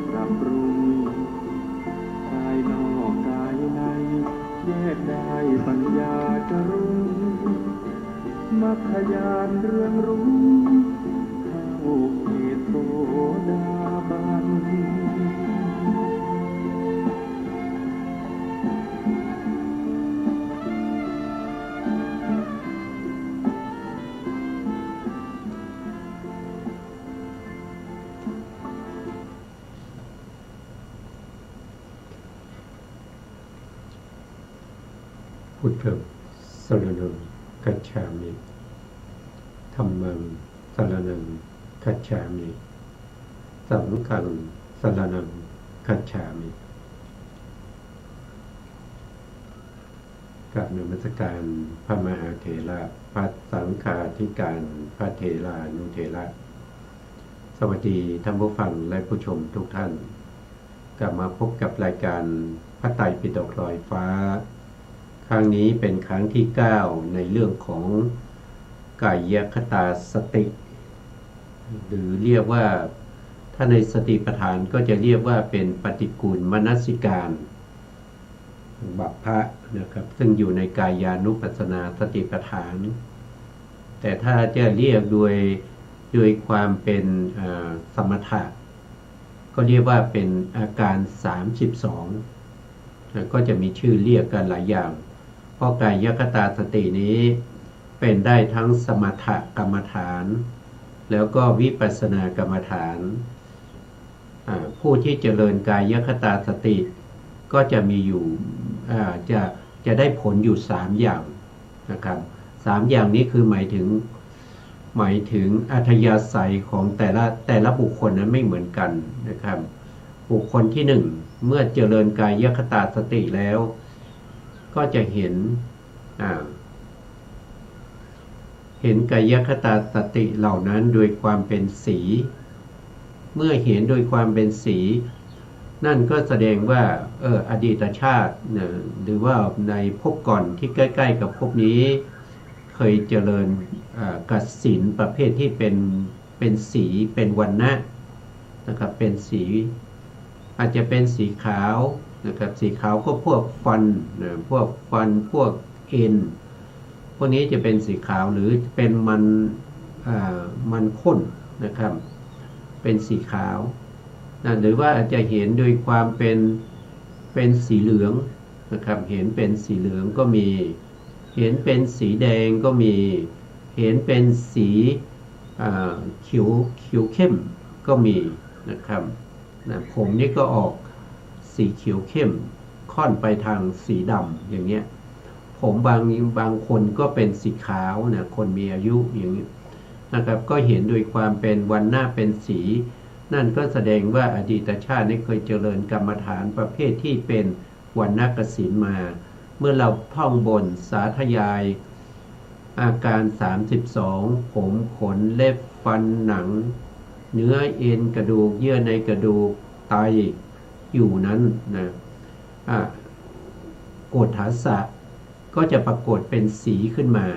ปรับปรุงกายนอกกายในแยกได้ปัญญาจะรุ่งมัคคยานเรืองรุ่งเข้าเขตโสดาบันพุทธังสรณังคัจฉามิธัมมังสรณังคัจฉามิสังฆังสรณังคัจฉามิกราบนมัสการพระมหาเถระพระสังฆาธิการพระเถรานุเถระสวัสดีท่านผู้ฟังและผู้ชมทุกท่านกลับมาพบกับรายการพระไตรปิฎกลอยฟ้าครั้งนี้เป็นครั้งที่9ในเรื่องของกายคตาสติหรือเรียกว่าถ้าในสติปัฏฐานก็จะเรียกว่าเป็นปฏิกูลมนสิการบัพพะนะครับซึ่งอยู่ในกายานุปัสสนาสติปัฏฐานแต่ถ้าจะเรียกโดยความเป็นสมถะก็เรียกว่าเป็นอาการ32ก็จะมีชื่อเรียกกันหลายอย่างเพราะกายคตาสตินี้เป็นได้ทั้งสมถกรรมฐานแล้วก็วิปัสสนากรรมฐานผู้ที่เจริญกายคตาสติก็จะมีอยู่จะได้ผลอยู่3อย่างนะครับ3อย่างนี้คือหมายถึงอัธยาศัยของแต่ละบุคคลนั้นไม่เหมือนกันนะครับบุคคลที่1เมื่อเจริญกายคตาสติแล้วก็จะเห็นกายคตาสติเหล่านั้นโดยความเป็นสีเมื่อเห็นโดยความเป็นสีนั่นก็แสดงว่าอดีตชาติหรือว่าในภพก่อนที่ใกล้ๆกับภพนี้เคยเจริญกสิณประเภทที่เป็นสีเป็นวรรณะนะครับเป็นสีอาจจะเป็นสีขาวนะครับสีขาวก็พวกฟันพวกเอ็นพวกนี้จะเป็นสีขาวหรือเป็นมันข้นนะครับเป็นสีขาวหรือว่าอาจจะเห็นโดยความเป็นสีเหลืองนะครับเห็นเป็นสีเหลืองก็มีเห็นเป็นสีแดงก็มีเห็นเป็นสีเขียวเข้มก็มีนะครับผมนี่ก็ออกสีเขียวเข้มค่อนไปทางสีดำอย่างเงี้ยผมบางคนก็เป็นสีขาวนะคนมีอายุอย่างนี้นะครับก็เห็นโดยความเป็นวรรณะเป็นสีนั่นก็แสดงว่าอดีตชาตินี้เคยเจริญกรรมฐานประเภทที่เป็นวรรณกสิณมา เมื่อเราท่องบนสาธยายอาการ32ผมขนเล็บฟันหนังเนื้อเอ็นกระดูกเยื่อในกระดูกไตอยู่นั้นนะโกฏฐัสสะก็จะปรากฏเป็นสีขึ้นมา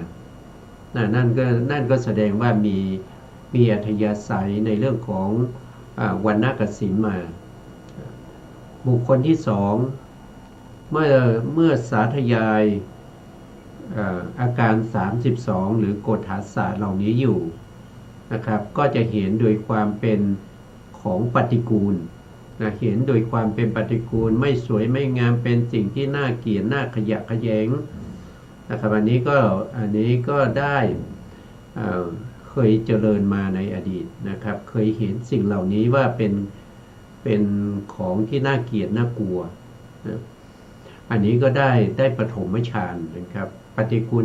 นั่นก็แสดงว่ามีอัธยาศัยในเรื่องของวรรณกสิณมาบุคคลที่2เมื่อสาธยายอาการ32หรือโกฏฐัสสะเหล่านี้อยู่นะครับก็จะเห็นโดยความเป็นของปฏิกูลเห็นโดยความเป็นปฏิกูลไม่สวยไม่งามเป็นสิ่งที่น่าเกลียดน่าขยะแขยงนะครับอันนี้ก็ได้เคยเจริญมาในอดีตนะครับเคยเห็นสิ่งเหล่านี้ว่าเป็นของที่น่าเกลียดน่ากลัวนะอันนี้ก็ได้ปฐมฌานนะครับปฏิกูล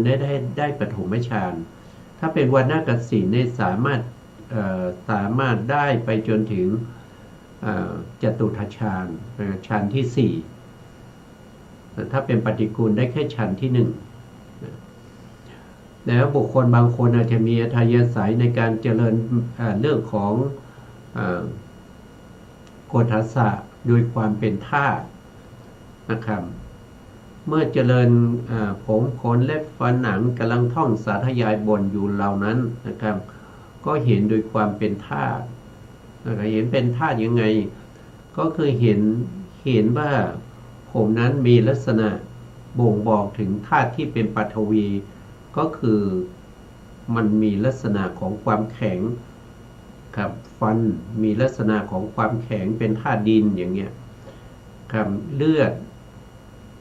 ได้ปฐมฌานถ้าเป็นวรรณกสิณเนี่ยสามารถได้ไปจนถึงจตุทัชฌานฌานที่4ถ้าเป็นปฏิกูลได้แค่ฌานที่1แล้วบุคคลบางคนอาจจะมีอัธยาศัยในการเจริญเรื่องของโกฏฐัสสะโดยความเป็นธาตุนะครับเมื่อเจริญผมขนเล็บฟันหนังกำลังท่องสาธยายบนอยู่เหล่านั้นนะครับก็เห็นโดยความเป็นธาตุเห็นเป็นธาตุยังไง ก็คือเห็นว่าผมนั้นมีลักษณะบ่งบอกถึงธาตุที่เป็นปฐวีก็คือมันมีลักษณะของความแข็งครับฟันมีลักษณะของความแข็งเป็นธาตุดินอย่างเงี้ยครับเลือด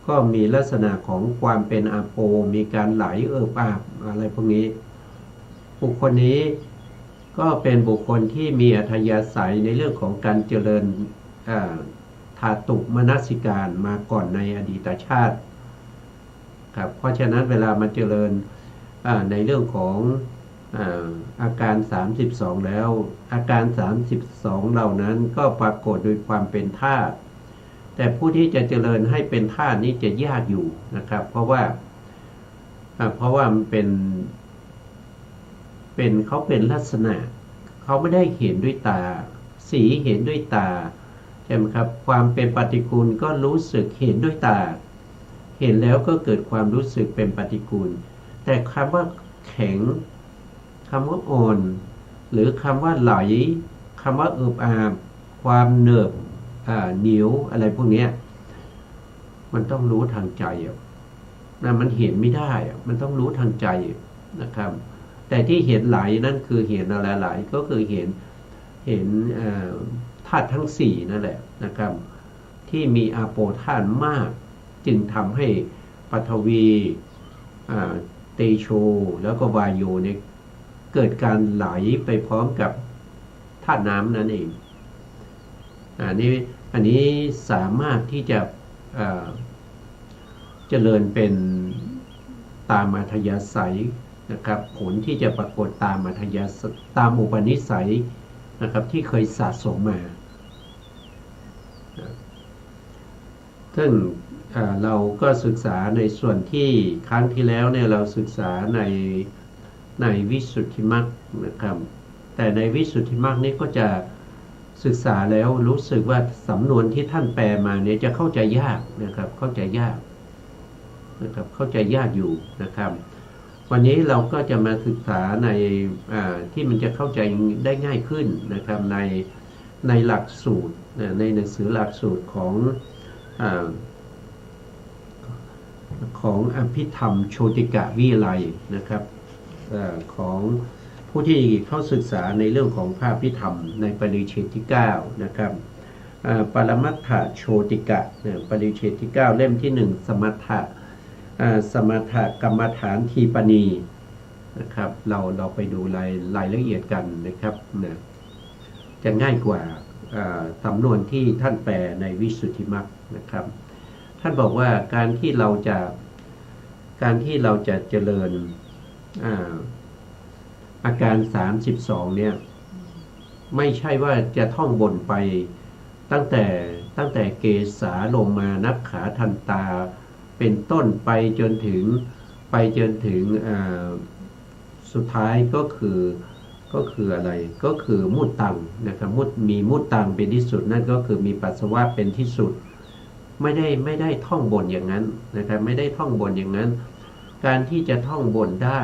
ก็มีลักษณะของความเป็นอาโปมีการไหลอาบอะไรพวกนี้บุคคลนี้ก็เป็นบุคคลที่มีอัธยาศัยในเรื่องของการเจริญธาตุมนสิการมาก่อนในอดีตชาติครับเพราะฉะนั้นเวลามาเจริญในเรื่องของอาการ32แล้วอาการ32เหล่านั้นก็ปรากฏโดยความเป็นธาตุแต่ผู้ที่จะเจริญให้เป็นธาตุนี้จะยากอยู่นะครับเพราะว่ามันเป็นเขาเป็นลักษณะเขาไม่ได้เห็นด้วยตาสีเห็นด้วยตาใช่ไหมครับความเป็นปฏิกูลก็รู้สึกเห็นด้วยตาเห็นแล้วก็เกิดความรู้สึกเป็นปฏิกูลแต่คำว่าแข็งคำว่าอ่อนหรือคำว่าไหลคำว่าอาบความเหนืบเหนียวอะไรพวกนี้มันต้องรู้ทางใจนะมันเห็นไม่ได้มันต้องรู้ทางใจนะครับแต่ที่เห็นไหลนั่นคือเห็นอะไรไหลก็คือเห็นธาตุทั้งสี่นั่นแหละนะครับที่มีอาโปธาตุมากจึงทำให้ปฐวีเตโชแล้วก็วายโยเนี่ยเกิดการไหลไปพร้อมกับธาตุน้ำนั่นเองอันนี้สามารถที่จะเจริญเป็นตามอัธยาศัยนะครับผลที่จะปรากฏตามอัธยาศัยตามอุปนิสัยนะครับที่เคยสะสมมาซึ่งเราก็ศึกษาในส่วนที่ครั้งที่แล้วเนี่ยเราศึกษาในวิสุทธิมรรคนะครับแต่ในวิสุทธิมรรคนี้ก็จะศึกษาแล้วรู้สึกว่าสำนวนที่ท่านแปลมาเนี่ยจะเข้าใจยากนะครับเข้าใจยากนะครับเข้าใจยากอยู่นะครับวันนี้เราก็จะมาศึกษาในที่มันจะเข้าใจได้ง่ายขึ้นนะครับในหลักสูตรในหนังสือหลักสูตรของอภิธรรมโชติกะวิไลนะครับของผู้ที่เข้าศึกษาในเรื่องของพระอภิธรรมในปริเฉดที่9นะครับปรมัตถโชติกะปริเฉดที่9เล่มที่1สมถกรรมฐานทีปณีนะครับเราไปดูรายละเอียดกันนะครับนะจะง่ายกว่าสำนวนที่ท่านแปลในวิสุทธิมรรคนะครับท่านบอกว่าการที่เราจะเจริญอาการ32เนี่ยไม่ใช่ว่าจะท่องบนไปตั้งแต่เกสาลงมานับขาทันตาเป็นต้นไปจนถึงสุดท้ายก็คืออะไรก็คือมุตตังนะครับมีมุตตังเป็นที่สุดนั่นก็คือมีปัสสาวะเป็นที่สุดไม่ได้ท่องบนอย่างนั้นนะครับไม่ได้ท่องบนอย่างนั้นการที่จะท่องบนได้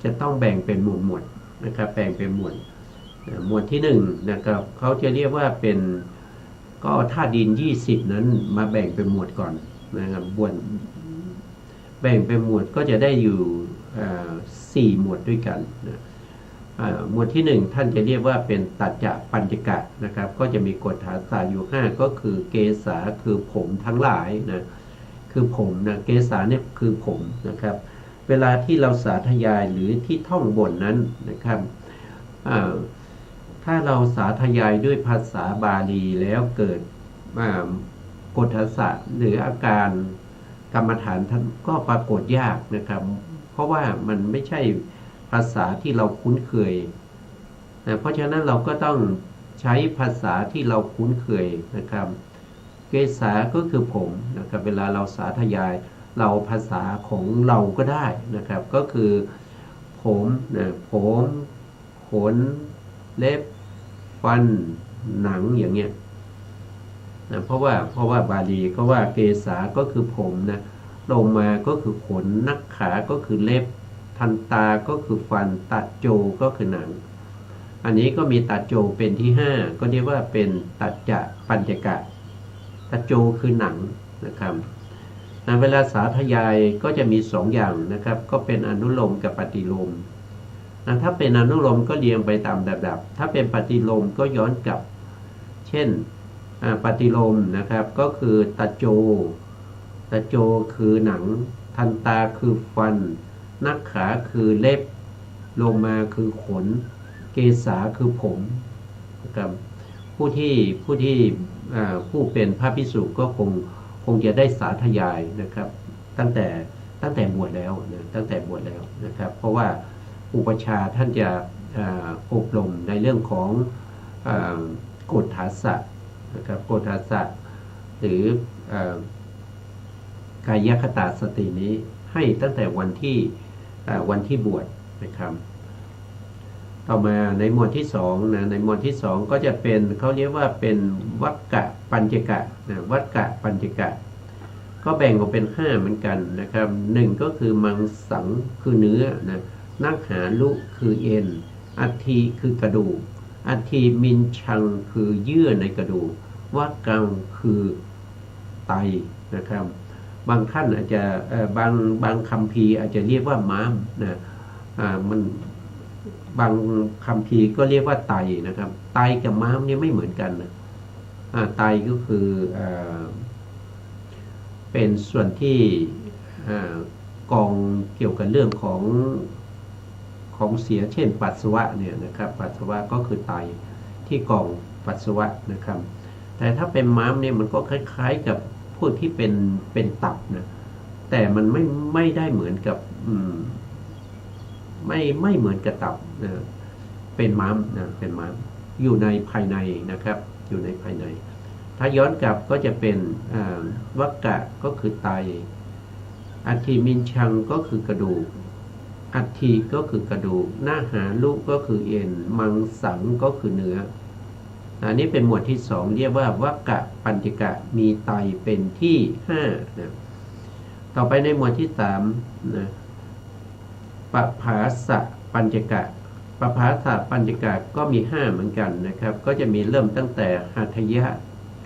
จะต้องแบ่งเป็นหมวดนะครับแบ่งเป็นหมวดที่1นะครับเขาจะเรียกว่าเป็นก็ธาตุดิน20นั้นมาแบ่งเป็นหมวดก่อนนะครับแบ่งเป็นหมวดก็จะได้อยู่4หมวดด้วยกันนะหมวดที่1ท่านจะเรียกว่าเป็นตัจจะปัญจกะนะครับก็จะมีกฎฐานศาสตร์อยู่5ก็คือเกสาคือผมทั้งหลายนะคือผมนะเกสาเนี่ยคือผมนะครับเวลาที่เราสาธยายหรือที่ท่องบทนั้นนะครับถ้าเราสาธยายด้วยภาษาบาลีแล้วเกิดกฎฐานศาสตร์หรืออาการกรรมฐานท่านก็ปรากฏยากนะครับเพราะว่ามันไม่ใช่ภาษาที่เราคุ้นเคยนะเพราะฉะนั้นเราก็ต้องใช้ภาษาที่เราคุ้นเคยนะครับเกสาก็คือผมนะครับเวลาเราสาธยายเราภาษาของเราก็ได้นะครับก็คือผมขนเล็บฟันหนังอย่างเงี้ยนะเพราะว่าบาลีก็ว่าเกสาก็คือผมนะลงมาก็คือขนนักขาก็คือเล็บทันตาก็คือฟันตัดโจก็คือหนัง อันนี้ก็มีตัดโจเป็นที่5ก็เรียกว่าเป็นตัดจะปัญจกะตัดโจคือหนังนะครับเวลาสาธยายก็จะมี2อย่างนะครับก็เป็นอนุโลมกับปฏิโลมถ้าเป็นอนุโลมก็เรียงไปตามลำดับถ้าเป็นปฏิโลมก็ย้อนกลับเช่นปฏิโลมนะครับก็คือตัดโจคือหนังทันตาคือฟันนักขาคือเล็บโลมาคือขนเกษาคือผมนะครับผู้เป็นพระภิกษุก็คงจะได้สาธยายนะครับตั้งแต่บวชแล้วนะตั้งแต่บวชแล้วนะครับเพราะว่าอุปชฌาย์ท่านจะอบรมในเรื่องของโกฏฐัสสะนะครับโกฏฐัสสะหรือกายคตาสตินี้ให้ตั้งแต่วันที่บวชนะครับต่อมาในหมวดที่2นะในหมวดที่2ก็จะเป็นเขาเรียกว่าเป็นวัคกะปัญจกะนะวัคกะปัญจกะก็แบ่งออกเป็น5เหมือนกันนะครับ1ก็คือมังสังคือเนื้อนะนักหาลุคือเอ็นอัฐิคือกระดูกอัฐิมินชังคือเยื่อในกระดูกวักกังคือไตนะครับบางท่านอาจจะบางคัมภีร์อาจจะเรียกว่าม้ามนะมันบางคัมภีร์ก็เรียกว่าไตนะครับไตกับม้ามเนี่ยไม่เหมือนกันนะไตก็คือเป็นส่วนที่กองเกี่ยวกับเรื่องของเสียเช่นปัสสาวะเนี่ยนะครับปัสสาวะก็คือไตที่กองปัสสาวะนะครับแต่ถ้าเป็นม้ามเนี่ยมันก็คล้ายๆกับพวกที่เป็นตับนะแต่มันไม่ได้เหมือนกับไม่เหมือนกับตับนะเป็นม้ามนะเป็นม้ามอยู่ในภายในนะครับอยู่ในภายในถ้าย้อนกลับก็จะเป็นวัคกะก็คือไตอัฐิมินชังก็คือกระดูกอัฐิก็คือกระดูกหน้าหาลุก็คือเอ็นมังสังก็คือเนื้ออันนี้เป็นหมวดที่2เรียกว่าวัคกะปัญจกะมีไตเป็นที่5นะต่อไปในหมวดที่3นะปภาสะปัญจกะปภาสะปัญจกะก็มี5เหมือนกันนะครับก็จะมีเริ่มตั้งแต่หัตถยะ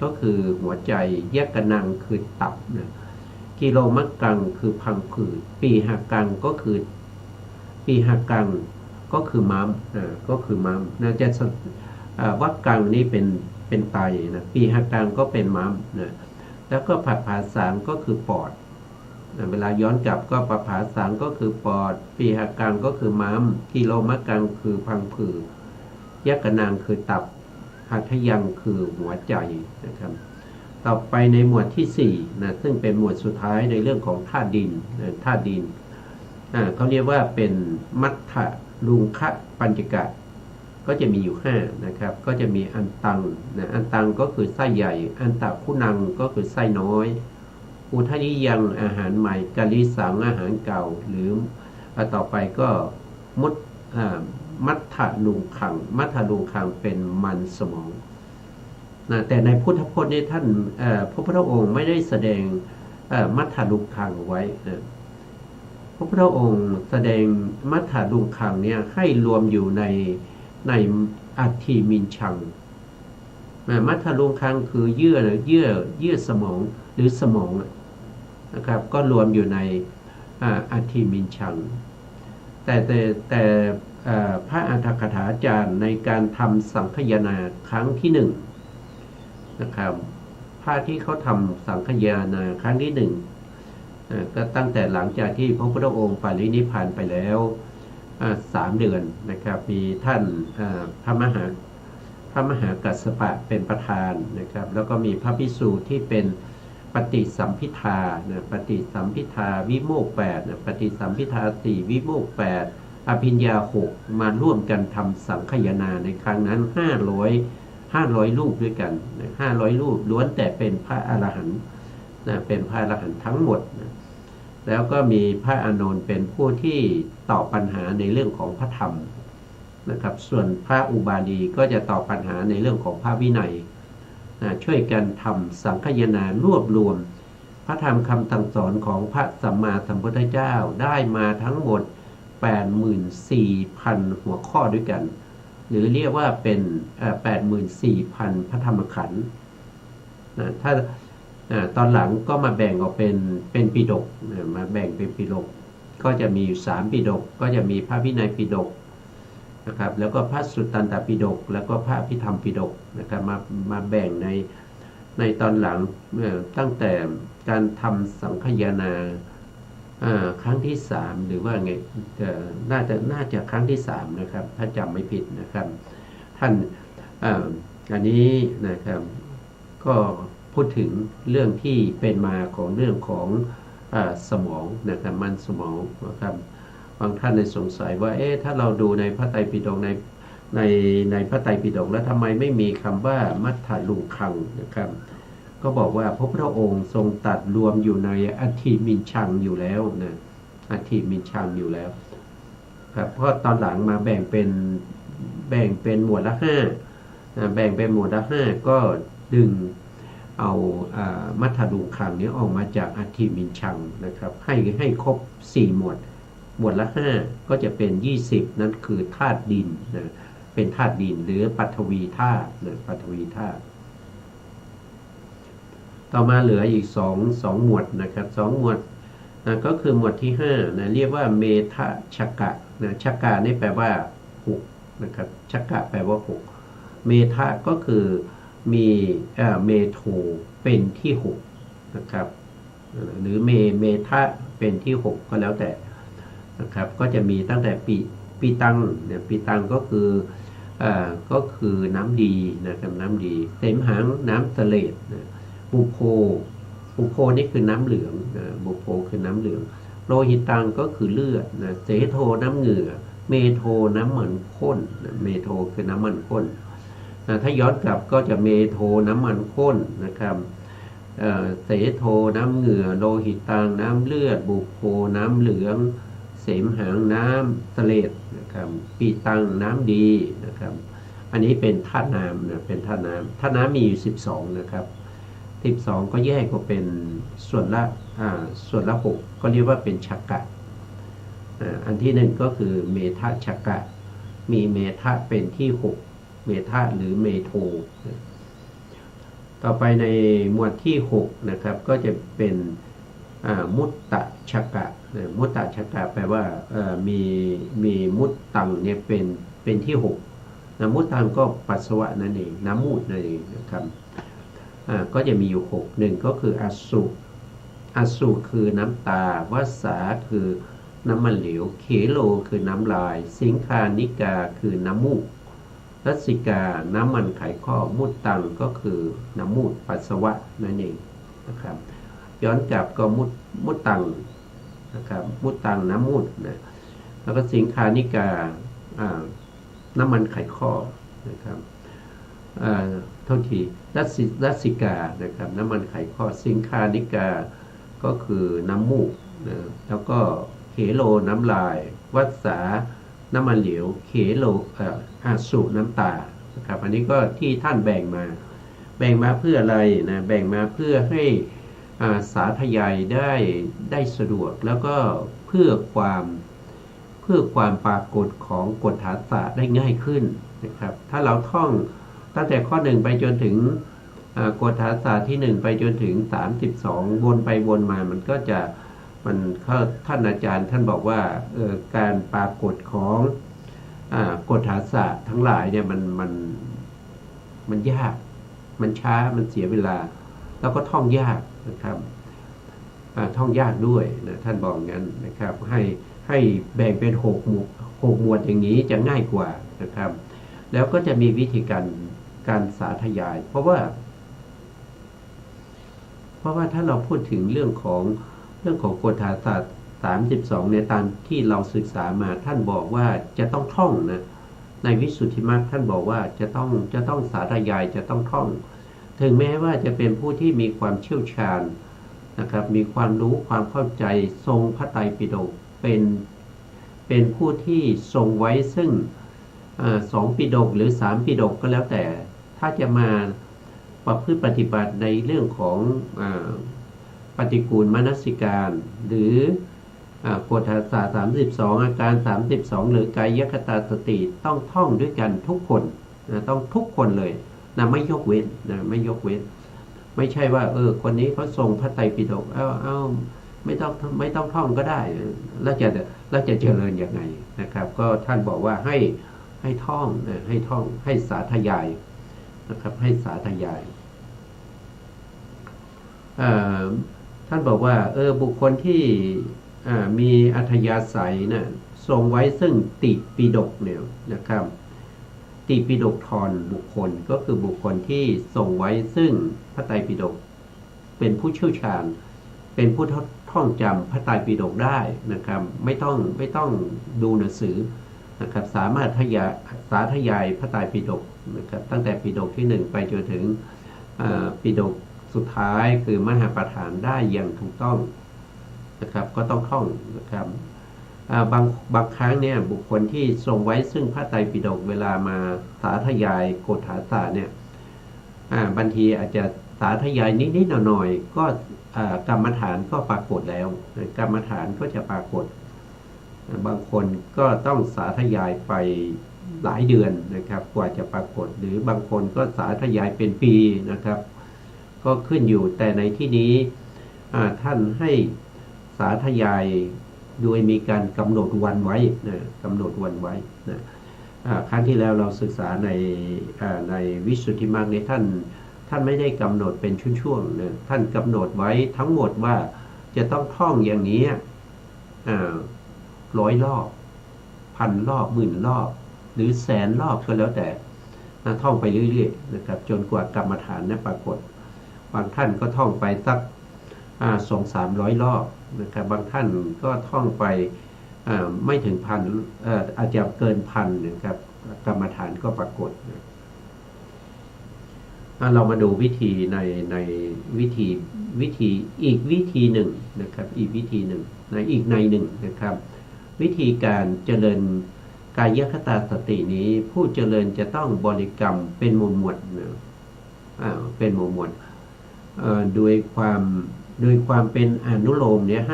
ก็คือหัวใจยกนังคือตับนะกิโลมักกังคือพังผืดปีหากังก็คือม้ามก็คือม้ามนะจะวักกังนี่เป็นไตนะปีหากังก็เป็นม้ามนะแล้วก็ปภาสังก็คือปอดเวลาย้อนกลับก็ปภาสังก็คือปอดปีหากังก็คือม้ามกิโลมักกังคือพังผืดยกนังคือตับหัตถยังคือหัวใจนะครับต่อไปในหมวดที่4นะซึ่งเป็นหมวดสุดท้ายในเรื่องของธาตุดินธาตุดินเขาเรียกว่าเป็นมัทธลุงคะปัญจกะก็จะมีอยู่5นะครับก็จะมีอันตังนะอันตังก็คือไส้ใหญ่อันตะคุนังก็คือไส้น้อยอุทนิยังอาหารใหม่กะลิสังอาหารเก่าหรือต่อไปก็มัทธลุงคังมัทธลุงคังเป็นมันสมองนะแต่ในพุทธพจน์นี้ท่านพระพุทธองค์ไม่ได้แสดงมัทธลุงคังไว้นะพระพุทธองค์แสดงมัทธลุงคังเนี่ยให้รวมอยู่ในอัฐิมินชังมัทธลุงคังคือเยื่อสมองหรือสมองนะครับก็รวมอยู่ในอัฐิมินชังแต่พระอัฏฐกถาจารย์ในการทำสังคายนาครั้งที่1นะครับพระที่เขาทำสังคายนาครั้งที่1ก็ตั้งแต่หลังจากที่พระพุทธองค์ปรินิพพานไปแล้ว3 เดือนนะครับมีท่านพระมหากัสสปะเป็นประธานนะครับแล้วก็มีพระภิกษุที่เป็นปฏิสัมภิทานะปฏิสัมภิทาวิโมกข์8นะปฏิสัมภิทา4วิโมกข์8อภิญญา6มาร่วมกันทำสังคายนาในครั้งนั้น500รูปด้วยกัน500รูปล้วนแต่เป็นพระอรหันต์นะเป็นพระอรหันต์ทั้งหมดนะแล้วก็มีพระอานนท์เป็นผู้ที่ตอบปัญหาในเรื่องของพระธรรมนะครับส่วนพระอุบาลีก็จะตอบปัญหาในเรื่องของพระวินัยช่วยกันทำสังคายนารวบรวมพระธรรมคำสั่งสอนของพระสัมมาสัมพุทธเจ้าได้มาทั้งหมด 84,000 หัวข้อด้วยกัน หรือเรียกว่าเป็น84,000พระธรรมขันธ์นะถ้าตอนหลังก็มาแบ่งออกเป็นปิฎกมาแบ่งเป็นปิฎกก็จะมีอยู่3ปิฎกก็จะมีพระวินัยปิฎกนะครับแล้วก็พระสุตตันตปิฎกแล้วก็พระอภิธรรมปิฎกนะครับมาแบ่งในตอนหลังตั้งแต่การทำสังคายนาครั้งที่3หรือว่าไงน่าจะครั้งที่3นะครับถ้าจำไม่ผิดนะครับท่านอันนี้นะครับก็พูดถึงเรื่องที่เป็นมาของเรื่องของสมองนะครับมันสมองนะครับบางท่านสงสัยว่าถ้าเราดูในพระไตรปิฎกในพระไตรปิฎกแล้วทำไมไม่มีคำว่ามัทธลุงคังนะครับก็บอกว่าพระพุทธองค์ทรงตัดรวมอยู่ในอัฏฐิมินชังอยู่แล้วนะอัฏฐิมินชังอยู่แล้วครับเพราะตอนหลังมาแบ่งเป็นหมวดละ5แบ่งเป็นหมวดละ5ก็ดึงเอามัทธลุงคังนี้ออกมาจากอัฏฐิมินชังนะครับให้ครบ4หมวดละ5ก็จะเป็น20นั่นคือธาตุดินนะเป็นธาตุดินหรือปฐวีธาตุนะปฐวีธาตุต่อมาเหลืออีก2หมวดนะครับ2หมวดนะก็คือหมวดที่5นะเรียกว่าเมทะชักกะนะชักกะนี่แปลว่า6นะครับชักกะแปลว่า6เมทะก็คือมีเมโทเป็นที่6นะครับหรือเมทะเป็นที่6ก็แล้วแต่นะครับก็จะมีตั้งแต่ปีตังเนี่ยปีตังก็คือน้ำดีนะครับน้ำดีเสมหังน้ำเสลดนะบุโพนี่คือน้ำเหลืองนะบุโพคือน้ำเหลืองโลหิตังก็คือเลือดนะเสโทน้ำเหงื่อเมโทน้ำมันข้นนะเมโทคือน้ำมันข้นนะถ้าย้อนกลับก็จะเมโทน้ำมันข้นนะครับเสโทน้ำเหงื่อโลหิตังน้ำเลือดบุโพน้ำเหลืองเสมหังน้ำเสลดนะครับปีตังน้ำดีนะครับอันนี้เป็นธาตุน้ำนะเป็นธาตุน้ำมีอยู่12นะครับ12ก็แยกก็เป็นส่วนละ6ก็เรียกว่าเป็นชักกะอันที่1ก็คือเมทะชักกะมีเมทะเป็นที่6เมทะหรือเมโทต่อไปในหมวดที่6นะครับก็จะเป็นมุตตะชักกะมุตตะชักกะแปลว่ามีมุตตังเนี่ยเป็นที่6นะมุตตังก็ปัสสาวะนั่นเองน้ำมูดนั่นเองนะครับก็จะมีอยู่1ก็คืออสุคือน้ำตาวัสสาคือน้ำมันเหลวเขโลคือน้ำลายสิงคานิกาคือน้ำมูกรัสสิกาน้ำมันไขข้อมุตตังก็คือน้ำมูดปัสสาวะนั่นเองนะครับย้อนกลับก็มุตตังนะครับมุตตังน้ำมูดนะแล้วก็สิงคานิกาน้ำมันไขข้อนะครับเท่าที่รัสสิกานะครับน้ำมันไขข้อสิงคานิกาก็คือน้ำมูกนะแล้วก็เขโลน้ำลายวัสสาน้ำมันเหลวเขโลอาสุน้ำตานะครับอันนี้ก็ที่ท่านแบ่งมาเพื่ออะไรนะแบ่งมาเพื่อให้สาธยายได้สะดวกแล้วก็เพื่อความปรากฏของกฎฐานศาสตร์ได้ง่ายขึ้นนะครับถ้าเราท่องตั้งแต่ข้อ1ไปจนถึงกฎฐานศาสตร์ที่1ไปจนถึง32วนไปวนมามันก็จะท่านอาจารย์ท่านบอกว่าการปรากฏของกฎฐานศาสตร์ทั้งหลายเนี่ยมันยากมันช้ามันเสียเวลาแล้วก็ท่องยากนะครับท่องยากด้วยนะท่านบอกงั้นนะครับให้แบ่งเป็น6หมวดอย่างนี้จะง่ายกว่านะครับแล้วก็จะมีวิธีการสาธยายเพราะว่าถ้าเราพูดถึงเรื่องของกฎฐานศาสตร์32ในตามที่เราศึกษามาท่านบอกว่าจะต้องท่องนะในวิสุทธิมรรคท่านบอกว่าจะต้องสาธยายจะต้องท่องถึงแม้ว่าจะเป็นผู้ที่มีความเชี่ยวชาญนะครับมีความรู้ความเข้าใจทรงพระไตรปิฎกเป็นผู้ที่ทรงไว้ซึ่ง2ปิฎกหรือ3ปิฎกก็แล้วแต่ถ้าจะมาประพฤติปฏิบัติในเรื่องของปฏิกูลมนสิการหรือ โกฏฐัสสะ32อาการ32หรือกายคตาสติต้องท่องด้วยกันทุกคนนะต้องทุกคนเลยนะไม่ยกเว้นนะไม่ยกเว้นไม่ใช่ว่าคนนี้เขาทรงพระไตรปิฎกเอาไม่ต้องท่องก็ได้แล้วจะเจริญยังไงนะครับก็ท่านบอกว่าให้ท่องนะให้ท่องให้สาธยายนะครับให้สาธยายท่านบอกว่าบุคคลที่มีอัธยาศัยนะทรงไว้ซึ่งติปิฎกเนี่ยนะครับติปิฎกธรบุคคลก็คือบุคคลที่ทรงไว้ซึ่งพระไตรปิฎกเป็นผู้เชี่ยวชาญเป็นผู้ท่องจำพระไตรปิฎกได้นะครับไม่ต้องดูหนังสือนะครับสามารถสาธยายพระไตรปิฎกนะครับตั้งแต่ปิฎกที่1ไปจนถึงปิฎกสุดท้ายคือมหาประธานได้อย่างถูกต้องนะครับก็ต้องท่องนะครับบางครั้งเนี่ยบุคคลที่ทรงไว้ซึ่งพระไตรปิฎกเวลามาสาธยายโกฏฐัสสะเนี่ยบางทีอาจจะสาธยายนิดๆหน่อยๆก็กรรมฐานก็ปรากฏแล้วกรรมฐานก็จะปรากฏบางคนก็ต้องสาธยายไปหลายเดือนนะครับกว่าจะปรากฏหรือบางคนก็สาธยายเป็นปีนะครับก็ขึ้นอยู่แต่ในที่นี้ท่านให้สาธยายโดยมีการกำหนดวันไว้นะกำหนดวันไว้นะครั้งที่แล้วเราศึกษาในวิสุทธิมรรคนี้ท่านไม่ได้กำหนดเป็นช่วงๆนะท่านกำหนดไว้ทั้งหมดว่าจะต้องท่องอย่างนี้100 รอบ1,000 รอบ10,000 รอบหรือ100,000 รอบก็แล้วแต่ท่องไปเรื่อยๆนะครับจนกว่ากรรมฐานนั้นปรากฏบางท่านก็ท่องไปสัก200-300 รอบนะครับบางท่านก็ท่องไปไม่ถึง1,000อาจจะเกิน1,000นะครับกรรมฐานก็ปรากฏเรามาดูวิธีในวิธีอีกวิธีหนึ่งนะครับอีกวิธีหนึ่งอีกในหนึ่งนะครับวิธีการเจริญกายคตาสตินี้ผู้เจริญจะต้องบริกรรมเป็นหมวดนะเป็นหมวดโดยความเป็นอนุโลมเนี่ยใ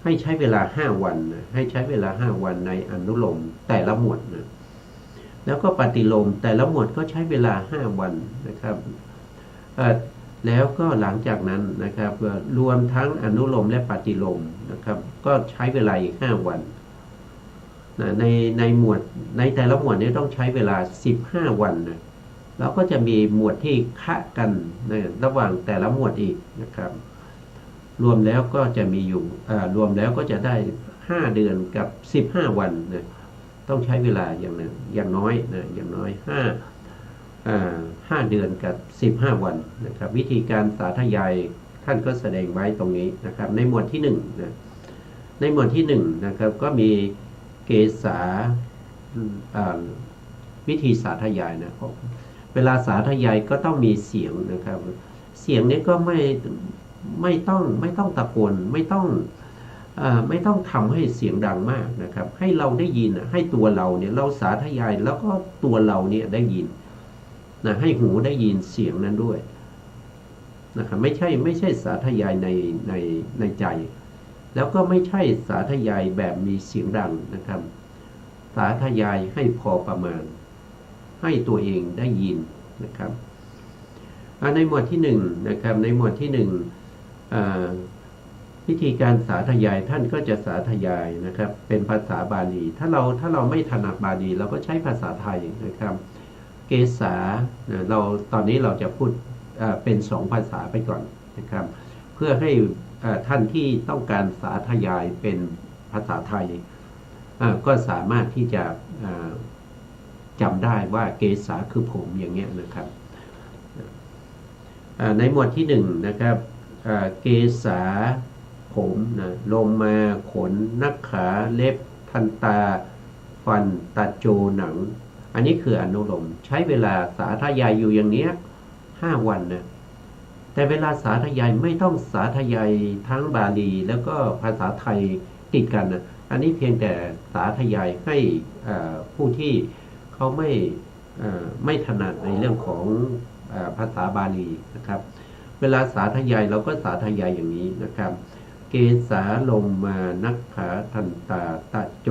ห้ใช้เวลา5 วันนะให้ใช้เวลา5 วันในอนุโลมแต่ละหมวดนะแล้วก็ปฏิโลมแต่ละหมวดก็ใช้เวลา5 วันนะครับแล้วก็หลังจากนั้นนะครับรวมทั้งอนุโลมและปฏิโลมนะครับก็ใช้เวลาอีก5 วันในหมวดในแต่ละหมวดนี้ต้องใช้เวลา15 วันนะแล้วก็จะมีหมวดที่คะกันนะระหว่างแต่ละหมวดอีกนะครับรวมแล้วก็จะมีอยู่รวมแล้วก็จะได้5 เดือนกับ15 วันนะต้องใช้เวลาอย่างน้อยนะอย่างน้อย5 เดือนกับ15 วันนะครับวิธีการสาธยายท่านก็แสดงไว้ตรงนี้นะครับในหมวดที่1นะในหมวดที่1นะครับก็มีเกษาวิธีสาธยายนะเวลาสาธยายก็ต้องมีเสียงนะครับเสียงนี้ก็ไม่ต้องตะโกนไม่ต้องทำให้เสียงดังมากนะครับให้เราได้ยินให้ตัวเราเนี่ยเราสาธยายแล้วก็ตัวเราเนี่ยได้ยินนะให้หูได้ยินเสียงนั้นด้วยนะครับไม่ใช่สาธยายในใจแล้วก็ไม่ใช่สาธยายแบบมีเสียงดังนะครับสาธยายให้พอประมาณให้ตัวเองได้ยินนะครับในหมวดที่1นะครับในหมวดที่1วิธีการสาธยายท่านก็จะสาธยายนะครับเป็นภาษาบาลีถ้าเราไม่ถนัดบาลีเราก็ใช้ภาษาไทยนะครับเกษาเราตอนนี้เราจะพูดเป็น2 ภาษาไปก่อนนะครับเพื่อให้ท่านที่ต้องการสาธยายเป็นภาษาไทยก็สามารถที่จะจำได้ว่าเกษาคือผมอย่างเงี้ยนะครับในหมวดที่1นะครับเกษาผมนะลงมาขนนักขาเล็บทันตาฟันตาโจหนังอันนี้คืออนุโลมใช้เวลาสาธยายอยู่อย่างเนี้ย5 วันนะแต่เวลาสาธยายไม่ต้องสาธยายทั้งบาลีแล้วก็ภาษาไทยติดกันนะอันนี้เพียงแต่สาธยายให้ผู้ที่เขาไม่ถนัดในเรื่องของภาษาบาลีนะครับเวลาสาธยายเราก็สาธยายอย่างนี้นะครับ เกสาลมมานักขาทันตาตะโจ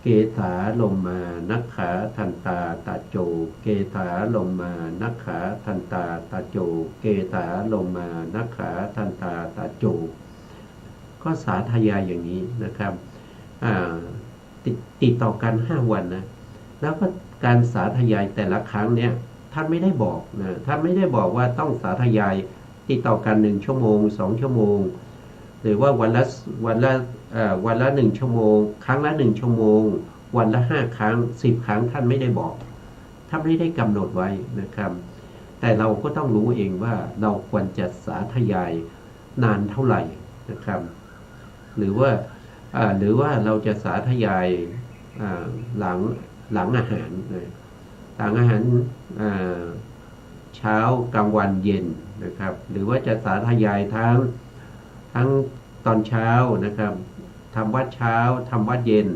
เกสาลมมานักขาทันตาตะโจเกสาลมมานักขาทันตาตะโจเกสาลมมานักขาทันตาตะโจก็สาธยายอย่างนี้นะครับติดต่อกัน5 วันนะแล้วก็การสาธยายแต่ละครั้งเนี่ยท่านไม่ได้บอกนะท่านไม่ได้บอกว่าต้องสาธยายติดต่อกัน1 ชั่วโมง2 ชั่วโมงหรือว่าวันละ1 ชั่วโมงครั้งละ1 ชั่วโมงวันละ5 ครั้ง10 ครั้งท่านไม่ได้บอกท่านไม่ได้กำหนดไว้นะครับแต่เราก็ต้องรู้เองว่าเราควรจะสาธยายนานเท่าไหร่นะครับหรือว่าเราจะสาธยายหลังอาหารหลังอาหารเช้ากลางวันเย็นนะครับหรือว่าจะสาธยายทั้งตอนเช้านะครับทำวัดเช้าทำวัดเย็น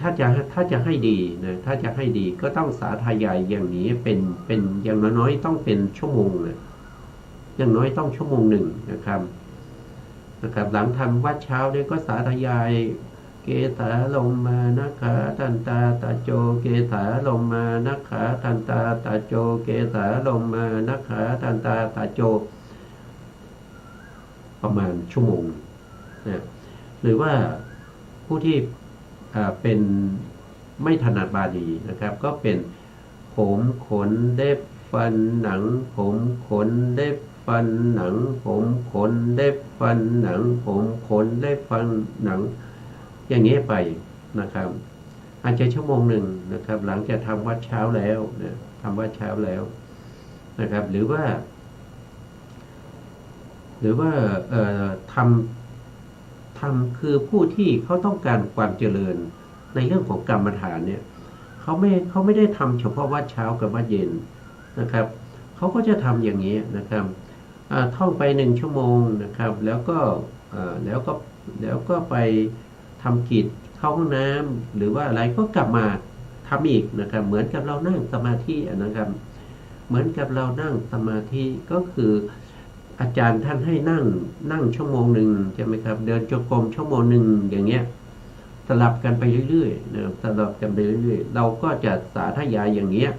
ถ้าจะให้ดีนะถ้าจะให้ดีก็ต้องสาธยายอย่างนี้เป็นอย่างน้อยต้องเป็นชั่วโมงนะอย่างน้อยต้อง1 ชั่วโมงนะครับหลังทำวัดเช้าเนี่ยก็สาธยายเกสาลมมานักขาทันตาตะโจเกสาลมมานักขาทันตาตะโจเกสาลมมานักขาทันตาตะโจประมาณ1 ชั่วโมงนะหรือว่าผู้ที่เป็นไม่ถนัดบาลีนะครับก็เป็นผมขนเล็บฟันหนังผมขนเล็บฟันหนังผมขนเล็บฟันหนังผมขนเล็บฟันหนังอย่างนี้ไปนะครับอาจจะ1 ชั่วโมงนะครับหลังจากทำวัดเช้าแล้วนะทำวัดเช้าแล้วนะครับหรือว่าทำคือผู้ที่เขาต้องการความเจริญในเรื่องของกรรมฐานเนี่ยเขาไม่ได้ทำเฉพาะวัดเช้ากับวัดเย็นนะครับเขาก็จะทำอย่างนี้นะครับท่องไป1 ชั่วโมงนะครับแล้วก็ไปทำกิจเข้าห้องน้ำหรือว่าอะไรก็กลับมาทำอีกนะครับเหมือนกับเรานั่งสมาธินะครับเหมือนกับเรานั่งสมาธิก็คืออาจารย์ท่านให้นั่ง1 ชั่วโมงใช่ไหมครับเดินจงกรม1 ชั่วโมงอย่างเงี้ยสลับกันไปเรื่อยๆนะสลับกันไปเรื่อยๆเราก็จะสาธยายอย่างเงี้ย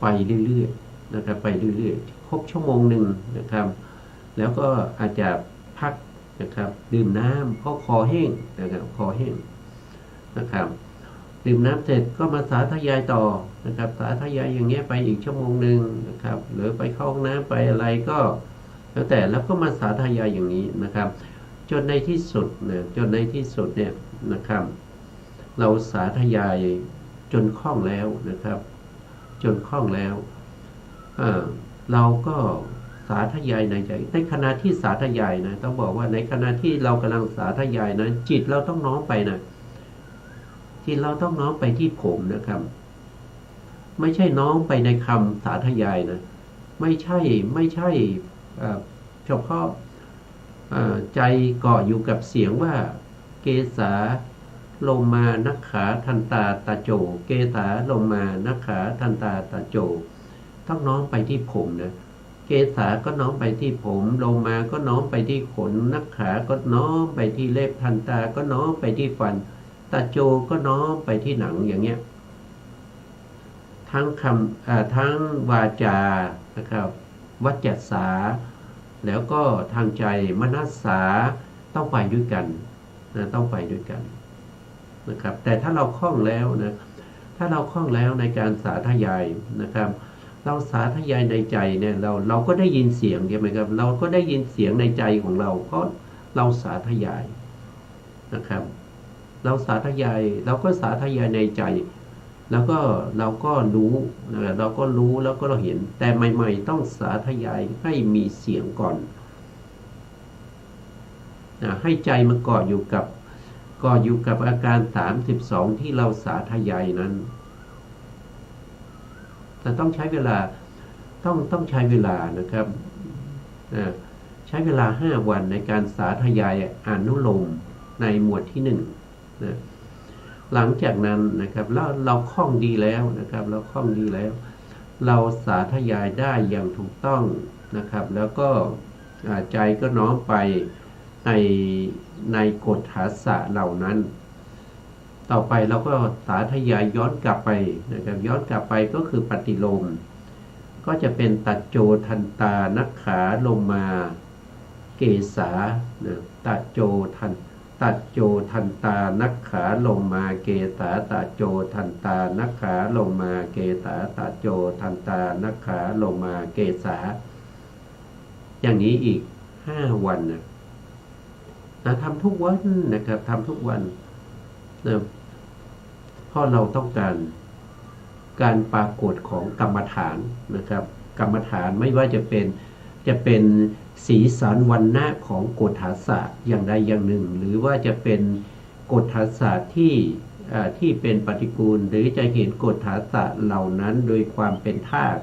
ไปเรื่อยๆนะครับไปเรื่อยๆครบ1 ชั่วโมงนะครับแล้วก็อาจจะพักนะครับดื่มน้ำเพราะคอแห้งนะครับคอแห้งนะครับดื่มน้ำเสร็จก็มาสาธยายต่อนะครับสาธยายอย่างเงี้ยไปอีก1 ชั่วโมงนะครับหรือไปเข้าห้องน้ำไปอะไรก็แล้วก็มาสาธยายอย่างนี้นะครับจนในที่สุดเนี่ยนะครับเราสาธยายจนคล่องแล้วนะครับจนคล่องแล้วเราก็สาธยายในขณะที่สาธยายนะต้องบอกว่าในขณะที่เรากำลังสาธยายนะจิตเราต้องน้อมไปนะจิตเราต้องน้อมไปที่ผมนะครับไม่ใช่น้อมไปในคำสาธยายนะไม่ใช่เฉพาะใจเกาะอยู่กับเสียงว่าเกสาลมมานักขาทันตาตะโจเกสาลมมานักขาทันตาตะโจต้องน้อมไปที่ผมนะเกสาก็น้อมไปที่ผมลมมาก็น้อมไปที่ขนนักขาก็น้อมไปที่เล็บทันตาก็น้อมไปที่ฟันตะโจก็น้อมไปที่หนังอย่างเงี้ยทั้งวาจานะครับวัจจสาแล้วก็ทางใจมนัสสาต้องไปด้วยกันนะต้องไปด้วยกันนะครับแต่ถ้าเราคล่องแล้วนะถ้าเราคล่องแล้วในการสาธยายนะครับเราสาธยายในใจเนี่ยเราก็ได้ยินเสียงใช่ไหมครับเราก็ได้ยินเสียงในใจของเราเพราะเราสาธยายนะครับเราสาธยายเราก็สาธยายในใจแล้วก็เราก็รู้เราก็รู้แล้วก็เราเห็นแต่ใหม่ๆต้องสาธยายให้มีเสียงก่อนให้ใจมันเกาะอยู่กับอาการ32ที่เราสาธยายนั้นแต่ต้องใช้เวลาต้องใช้เวลานะครับใช้เวลา5 วันในการสาธยายอนุโลมในหมวดที่1นะหลังจากนั้นนะครับเราคล่องดีแล้วนะครับเราคล่องดีแล้วเราสาธยายได้อย่างถูกต้องนะครับแล้วก็ ใจก็น้อมไปในในกฎฐาสะเหล่านั้นต่อไปเราก็สาธยายย้อนกลับไปนะครับย้อนกลับไปก็คือปฏิโลมก็จะเป็นตัดโจทันตานักขาลงมาเกษาตัดโจทันตานักขาลงมาเกษาตัดโจทันตานักขาลงมาเกษาตัดโจทันตานักขาลงมาเกษาอย่างนี้อีก5 วันนะทำทุกวันนะครับทำทุกวันนะเพราะเราต้องการปรากฏของกรรมฐานนะครับกรรมฐานไม่ว่าจะเป็นสีสันวรรณะของกฎฐาสะอย่างใดอย่างหนึ่งหรือว่าจะเป็นกฎฐาสะที่เป็นปฏิกูลหรือจะเห็นกฎฐาสะเหล่านั้นโดยความเป็นธาตุ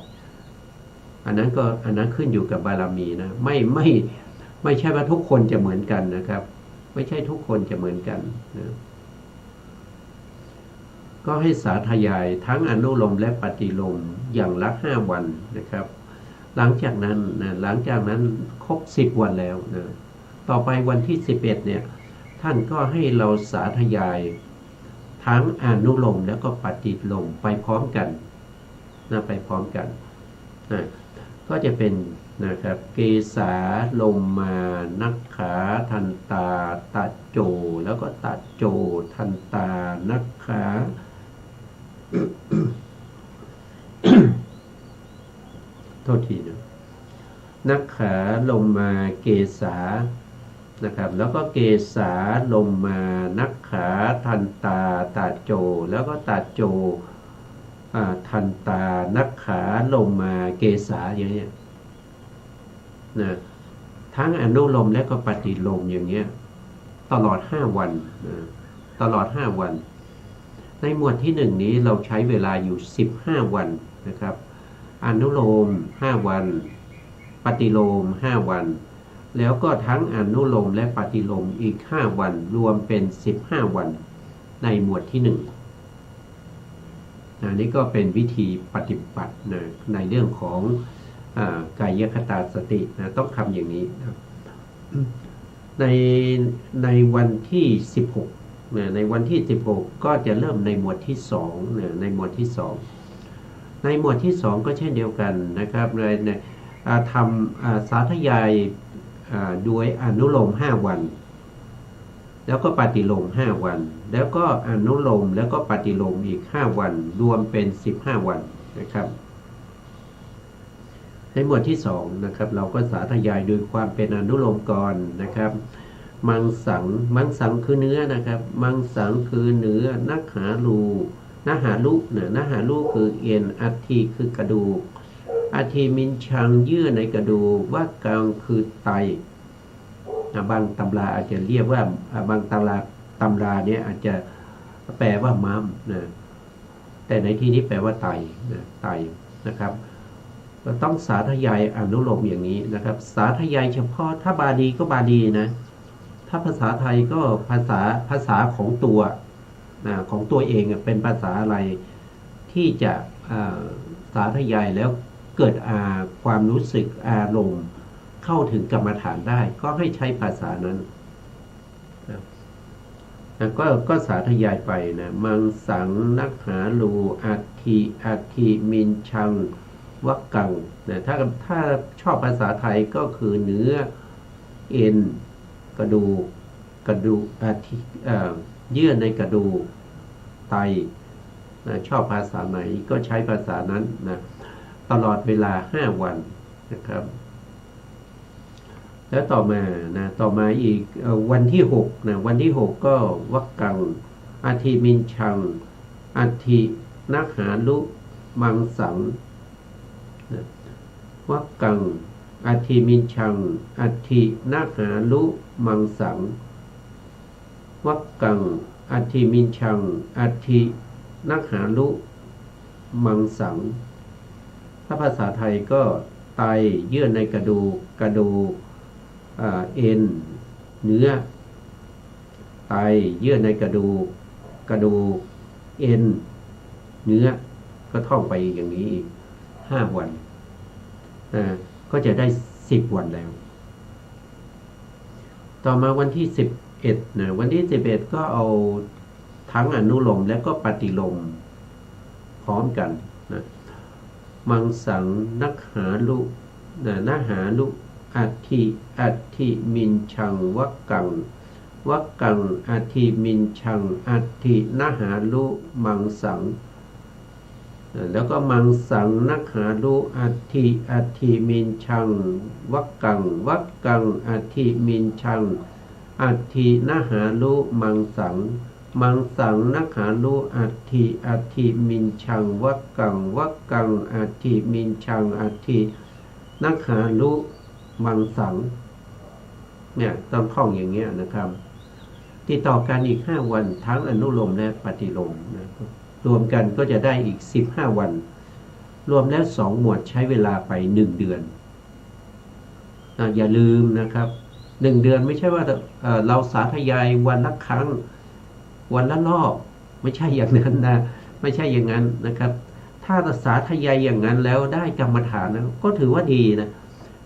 อันนั้นขึ้นอยู่กับบารมีนะไม่ใช่ว่าทุกคนจะเหมือนกันนะครับไม่ใช่ทุกคนจะเหมือนกันนะก็ให้สาธยายทั้งอนุโลมและปฏิโลมอย่างละ5 วันนะครับหลังจากนั้นครบ10 วันแล้วนะต่อไปวันที่11เนี่ยท่านก็ให้เราสาธยายทั้งอนุโลมแล้วก็ปฏิโลมไปพร้อมกันนะไปพร้อมกันนะก็จะเป็นนะครับเกษาลมมานักขาทันตาตัดโจแล้วก็ตัดโจทันตานักขาโทษทีนะนักขาลมมาเกษานะครับแล้วก็เกษาลมมานักขาทันตาตัดโจแล้วก็ตัดโจทันตานักขาลมมาเกษาอย่างนี้นะทั้งอนุโลมและก็ปฏิโลมอย่างเงี้ยตลอด5 วันตลอด5 วันในหมวดที่1นี้เราใช้เวลาอยู่15 วันนะครับอนุโลม5 วันปฏิโลม5 วันแล้วก็ทั้งอนุโลมและปฏิโลมอีก5 วันรวมเป็น15 วันในหมวดที่1นี่ก็เป็นวิธีปฏิบัตินะในเรื่องของกายคตาสตินะต้องทำอย่างนี้นะในวันที่16ในวันที่16ก็จะเริ่มในหมวดที่2ในหมวดที่2ในหมวดที่2ก็เช่นเดียวกันนะครับในทำสาธยายโดยอนุโลม5 วันแล้วก็ปฏิโลม5 วันแล้วก็อนุโลมแล้วก็ปฏิโลมอีก5 วันรวมเป็น15 วันนะครับในหมวดที่2นะครับเราก็สาธยายโดยความเป็นอนุโลมก่อนนะครับมังสังคือเนื้อนะครับมังสังคือเนื้อนักหาลูนหาลุนหาลุคือเอ็นอัฐิคือกระดูกอัฐิมินชังเยื่อในกระดูกวักกังคือไตบางตำราอาจจะเรียกว่าบางตำราเนี่ยอาจจะแปลว่าม้ามนะแต่ในที่นี้แปลว่าไตนะครับเราต้องสาธยายอนุโลมอย่างนี้นะครับสาธยายเฉพาะถ้าบาลีก็บาลีนะถ้าภาษาไทยก็ภาษาของตัวเองเป็นภาษาอะไรที่จะสาธยายแล้วเกิดความรู้สึกอารมณ์เข้าถึงกรรมฐานได้ก็ให้ใช้ภาษานั้นก็สาธยายไปนะมังสังนักหาลูอัฐิมินชังวักกังนะถ้าชอบภาษาไทยก็คือเนื้อเอ็นกระดูกอัฐิเยื่อในกระดูกไตนะชอบภาษาไหนก็ใช้ภาษานั้นนะตลอดเวลา5 วันนะครับแล้วต่อมาอีกวันที่6นะวันที่6ก็วักกังอัฐิมินชังอัฐินักหาลุมังสังวักกังอัฐิมินชังอัฐินักหาลุมังสังวักกังอัฐิมินชังอัฐินักหาลุมังสังถ้าภาษาไทยก็ไตเยื่อในกระดูกเอ็นเนื้อไตเยื่อในกระดูกเอ็นเนื้อก็ท่องไปอย่างนี้อีก5 วันก็จะได้10 วันแล้ว ต่อมาวันที่11นะวันที่11ก็เอาทั้งอนุโลมและก็ปฏิโลมพร้อมกันนะมังสังนักหาลุนะนหาลุอัตถิมินชังวักกังอัตถิมินชังอัตถินหาลุมังสังแล้วก็มังสังนักหาลุอัตถิมินชังวักกังอัตถิมินชังอัตถินหาลุมังสังนักหาลุอัตถิมินชังวักกังอัตถิมินชังอัตถินักหาลุมังสังเนี่ยต้องท่องอย่างเงี้ยนะครับติดต่อกันอีก5วันทั้งอนุโลมและปฏิโลมนะรวมกันก็จะได้อีก15วันรวมแล้ว2หมวดใช้เวลาไป1เดือนอย่าลืมนะครับ1เดือนไม่ใช่ว่าเราสาธยายวันละครั้งวันละรอบไม่ใช่อย่างนั้นนะไม่ใช่อย่างนั้นนะครับถ้าสาธยายอย่างนั้นแล้วได้กรรมฐานนะก็ถือว่าดีนะ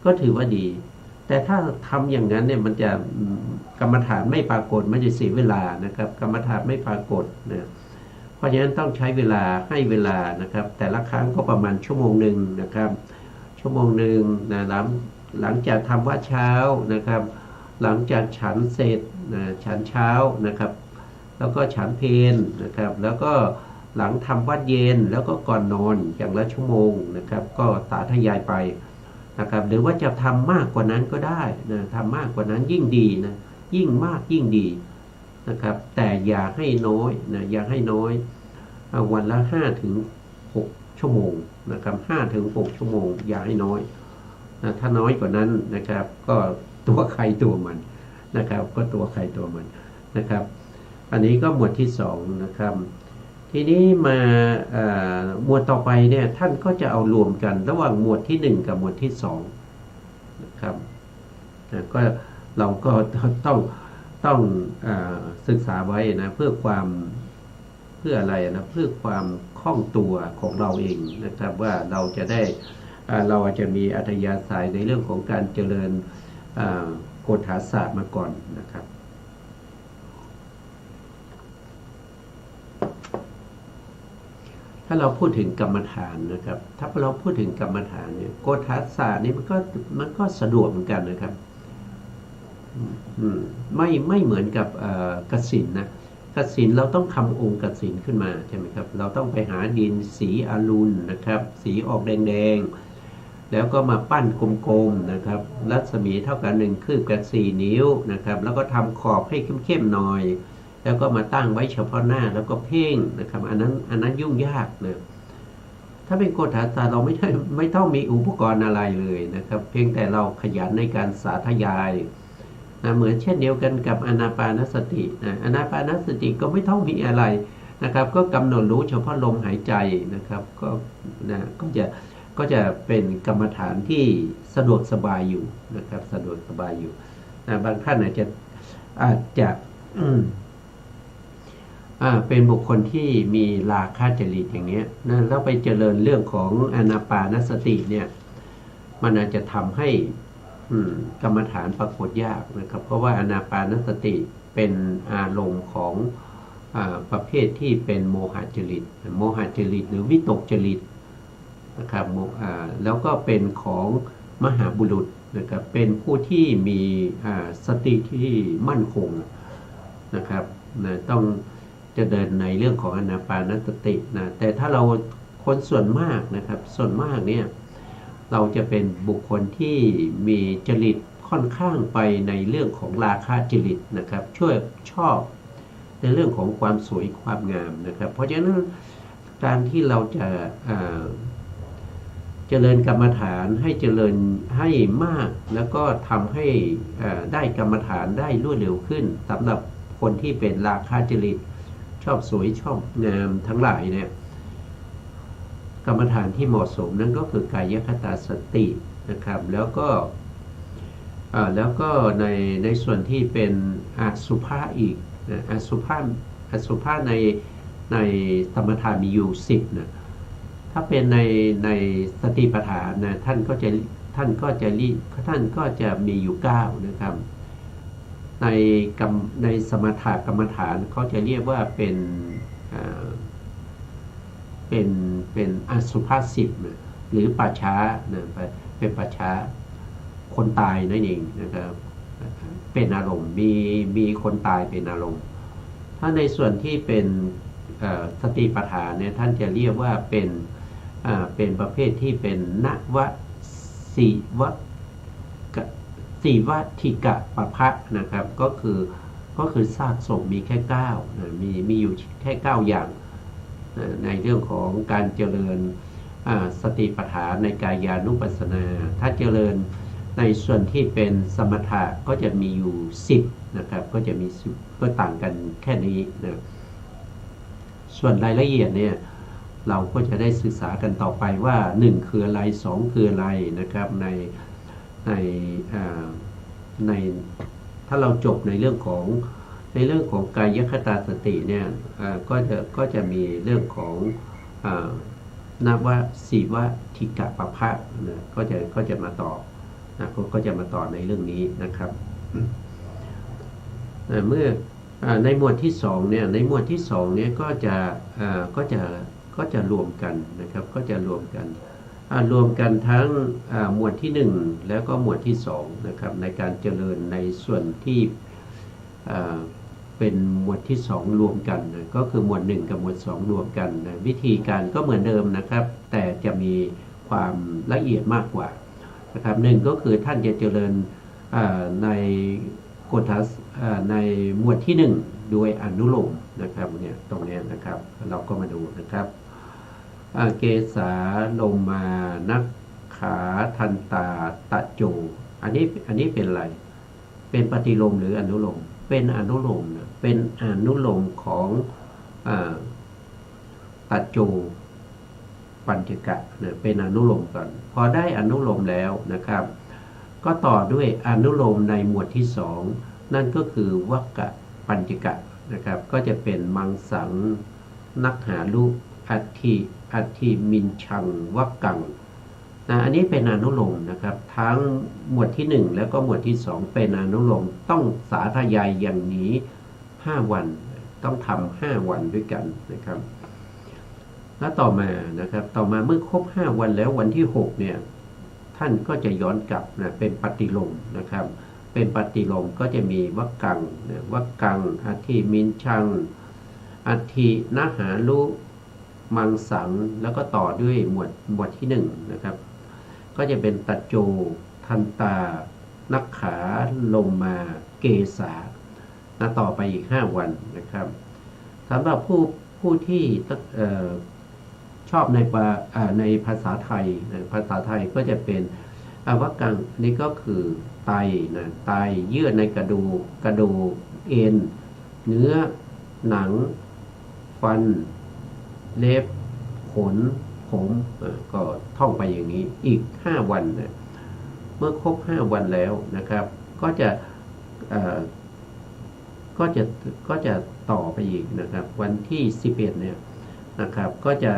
ก็ถือว่าดีแต่ถ้าทำอย่างนั้นเนี่ยมันจะกรรมฐานไม่ปรากฏมันจะเสียเวลานะครับกรรมฐานไม่ปรากฏนะเพราะฉะนั้นต้องใช้เวลาให้เวลานะครับแต่ละครั้งก็ประมาณชั่วโมงหนึ่งนะครับชั่วโมงหนึ่งนะหลังจากทำวัดเช้านะครับหลังจากฉันเสร็จนะฉันเช้านะครับแล้วก็ฉันเพลนะครับแล้วก็หลังทำวัดเย็นแล้วก็ก่อนนอนอย่างละชั่วโมงนะครับก็สาธยายไปนะครับหรือว่าจะทำมากกว่านั้นก็ได้นะทำมากกว่านั้นยิ่งดีนะยิ่งมากยิ่งดีนะครับแต่อย่าให้น้อยนะอย่าให้น้อยวันละ5 ถึง 6 ชั่วโมงนะครับ5 ถึง 6 ชั่วโมงอย่าให้น้อยนะถ้าน้อยกว่านั้นนะครับก็ตัวใครตัวมันนะครับก็ตัวใครตัวมันนะครับอันนี้ก็หมวดที่2นะครับทีนี้มาหมวดต่อไปเนี่ยท่านก็จะเอารวมกันระหว่างหมวดที่1กับหมวดที่2นะครับก็เราก็ต้องศึกษาไว้นะเพื่ออะไรนะเพื่อความคล่องตัวของเราเองนะครับว่าเราจะได้เราอาจจะมีอัธยาศัยในเรื่องของการเจริญโกฏฐาศาสตร์มาก่อนนะครับถ้าเราพูดถึงกรรมฐานนะครับถ้าเราพูดถึงกรรมฐานเนี่ยโกฏฐาศาสตร์นี่มันก็สะดวกเหมือนกันนะครับไม่เหมือนกับกสิณนะกสิณเราต้องทำองค์กสิณขึ้นมาใช่ไหมครับเราต้องไปหาดินสีอรุณนะครับสีออกแดงๆแล้วก็มาปั้นกลมๆนะครับรัศมีเท่ากัน1 คืบกับ4 นิ้วนะครับแล้วก็ทำขอบให้เข้มๆหน่อยแล้วก็มาตั้งไว้เฉพาะหน้าแล้วก็เพ่งนะครับอันนั้นยุ่งยากนะถ้าเป็นโกฏฐาศาสตร์เราไม่ต้องมีอุปกรณ์อะไรเลยนะครับเพียงแต่เราขยันในการสาธยายนะเหมือนเช่นเดียวกันกับอานาปานสตินะอานาปานสติก็ไม่ต้องมีอะไรนะครับก็กำหนดรู้เฉพาะลมหายใจนะครับก็จะเป็นกรรมฐานที่สะดวกสบายอยู่นะครับสะดวกสบายอยู่นะบางท่านอาจจะเป็นบุคคลที่มีราคะจริตอย่างนี้นะแล้วไปเจริญเรื่องของอานาปานสติเนี่ยมันอาจจะทำให้กรรมฐานปรากฏยากนะครับเพราะว่าอานาปานสติเป็นอารมณ์ของประเภทที่เป็นโมหจริตหรือวิตกจริตนะครับแล้วก็เป็นของมหาบุรุษนะครับเป็นผู้ที่มีสติที่มั่นคงนะครับนะต้องจะเดินในเรื่องของอานาปานสตินะแต่ถ้าเราคนส่วนมากนะครับส่วนมากเนี่ยเราจะเป็นบุคคลที่มีจริตค่อนข้างไปในเรื่องของราคะจริตนะครับชอบในเรื่องของความสวยความงามนะครับเพราะฉะนั้นการที่เราจะเจริญกรรมฐานให้เจริญให้มากแล้วก็ทำให้ได้กรรมฐานได้รวดเร็วขึ้นสำหรับคนที่เป็นราคะจริตชอบสวยชอบงามทั้งหลายเนี่ยกรรมฐานที่เหมาะสมนั่นก็คือกายคตาสตินะครับแล้วก็ในส่วนที่เป็นอสุภะอีกอสุภะในสมถะมีอยู่10นะถ้าเป็นในสติปัฏฐานนะท่านก็จะมีอยู่9นะครับ ในกรรมในสมถกรรมฐานเขาจะเรียกว่าเป็นเป็นอสุภาษิตหรือป่าช้านะเป็นป่าช้าคนตายนั่นเองนะครับเป็นอารมณ์มีคนตายเป็นอารมณ์ถ้าในส่วนที่เป็นสติปัฏฐานเนี่ยท่านจะเรียกว่าเป็นประเภทที่เป็นนวสีวัฏฐิกะปะพะนะครับก็คือซากศพมีแค่9นะมีอยู่แค่9อย่างในเรื่องของการเจริญสติปัฏฐานในกายานุปัสสนาถ้าเจริญในส่วนที่เป็นสมถะก็จะมีอยู่10นะครับก็จะมี10ก็ต่างกันแค่นี้นะส่วนรายละเอียดเนี่ยเราก็จะได้ศึกษากันต่อไปว่า1คืออะไร2คืออะไรนะครับในถ้าเราจบในเรื่องของกายคตาสติเนี่ยก็จะมีเรื่องของนวสีวทิกะปะพะนะก็จะมาต่อนะก็จะมาต่อในเรื่องนี้นะครับเมื่อในหมวดที่2เนี่ยในหมวดที่2เนี่ยก็จะรวมกันนะครับก็จะรวมกันทั้งหมวดที่1แล้วก็หมวดที่2นะครับในการเจริญในส่วนที่เป็นหมวดที่2รวมกันนะก็คือหมวด1กับหมวด2รวมกันนะวิธีการก็เหมือนเดิมนะครับแต่จะมีความละเอียดมากกว่านะครับ1ก็คือท่านจะเจริญในกฎในหมวดที่1โดยอนุโลมนะครับเนี่ยตรงนี้นะครับเราก็มาดูนะครับเกสาโลมานักขาทันตาตะโจอันนี้เป็นอะไรเป็นปฏิโลมหรืออนุโลมเป็นอนุโลมนะเป็นอนุโลมของตะโจปัญจกะนะเป็นอนุโลมก่อนพอได้อนุโลมแล้วนะครับก็ต่อด้วยอนุโลมในหมวดที่2นั่นก็คือวัคกะปัญจกะนะครับก็จะเป็นมังสังนักหาลุอัตถิมินชังวักกังนะอันนี้เป็นอนุโลมนะครับทั้งหมวดที่1แล้วก็หมวดที่2เป็นอนุโลมต้องสาธยายอย่างนี้5วันต้องทำ5วันด้วยกันนะครับแล้วต่อมาเมื่อครบ5วันแล้ววันที่6เนี่ยท่านก็จะย้อนกลับนะเป็นปฏิโลมนะครับเป็นปฏิโลมก็จะมีวักกังอัตถิมินชังอัตถินะหาลุมังสังแล้วก็ต่อด้วยหมวดที่1นะครับก็จะเป็นตัจโจทันตานักขาลมมาเกษาต่อไปอีก5วันนะครับสำหรับผู้ที่ชอบในภาษาไทยก็จะเป็นวักกังนี่ก็คือไตนะไตเยื่อในกระดูกเอ็นเนื้อหนังฟันเล็บขนผมก็ท่องไปอย่างนี้อีก5วันนะเมื่อครบ5วันแล้วนะครับก็จะต่อไปอีกนะครับวันที่11เนี่ยนะครับก็จะ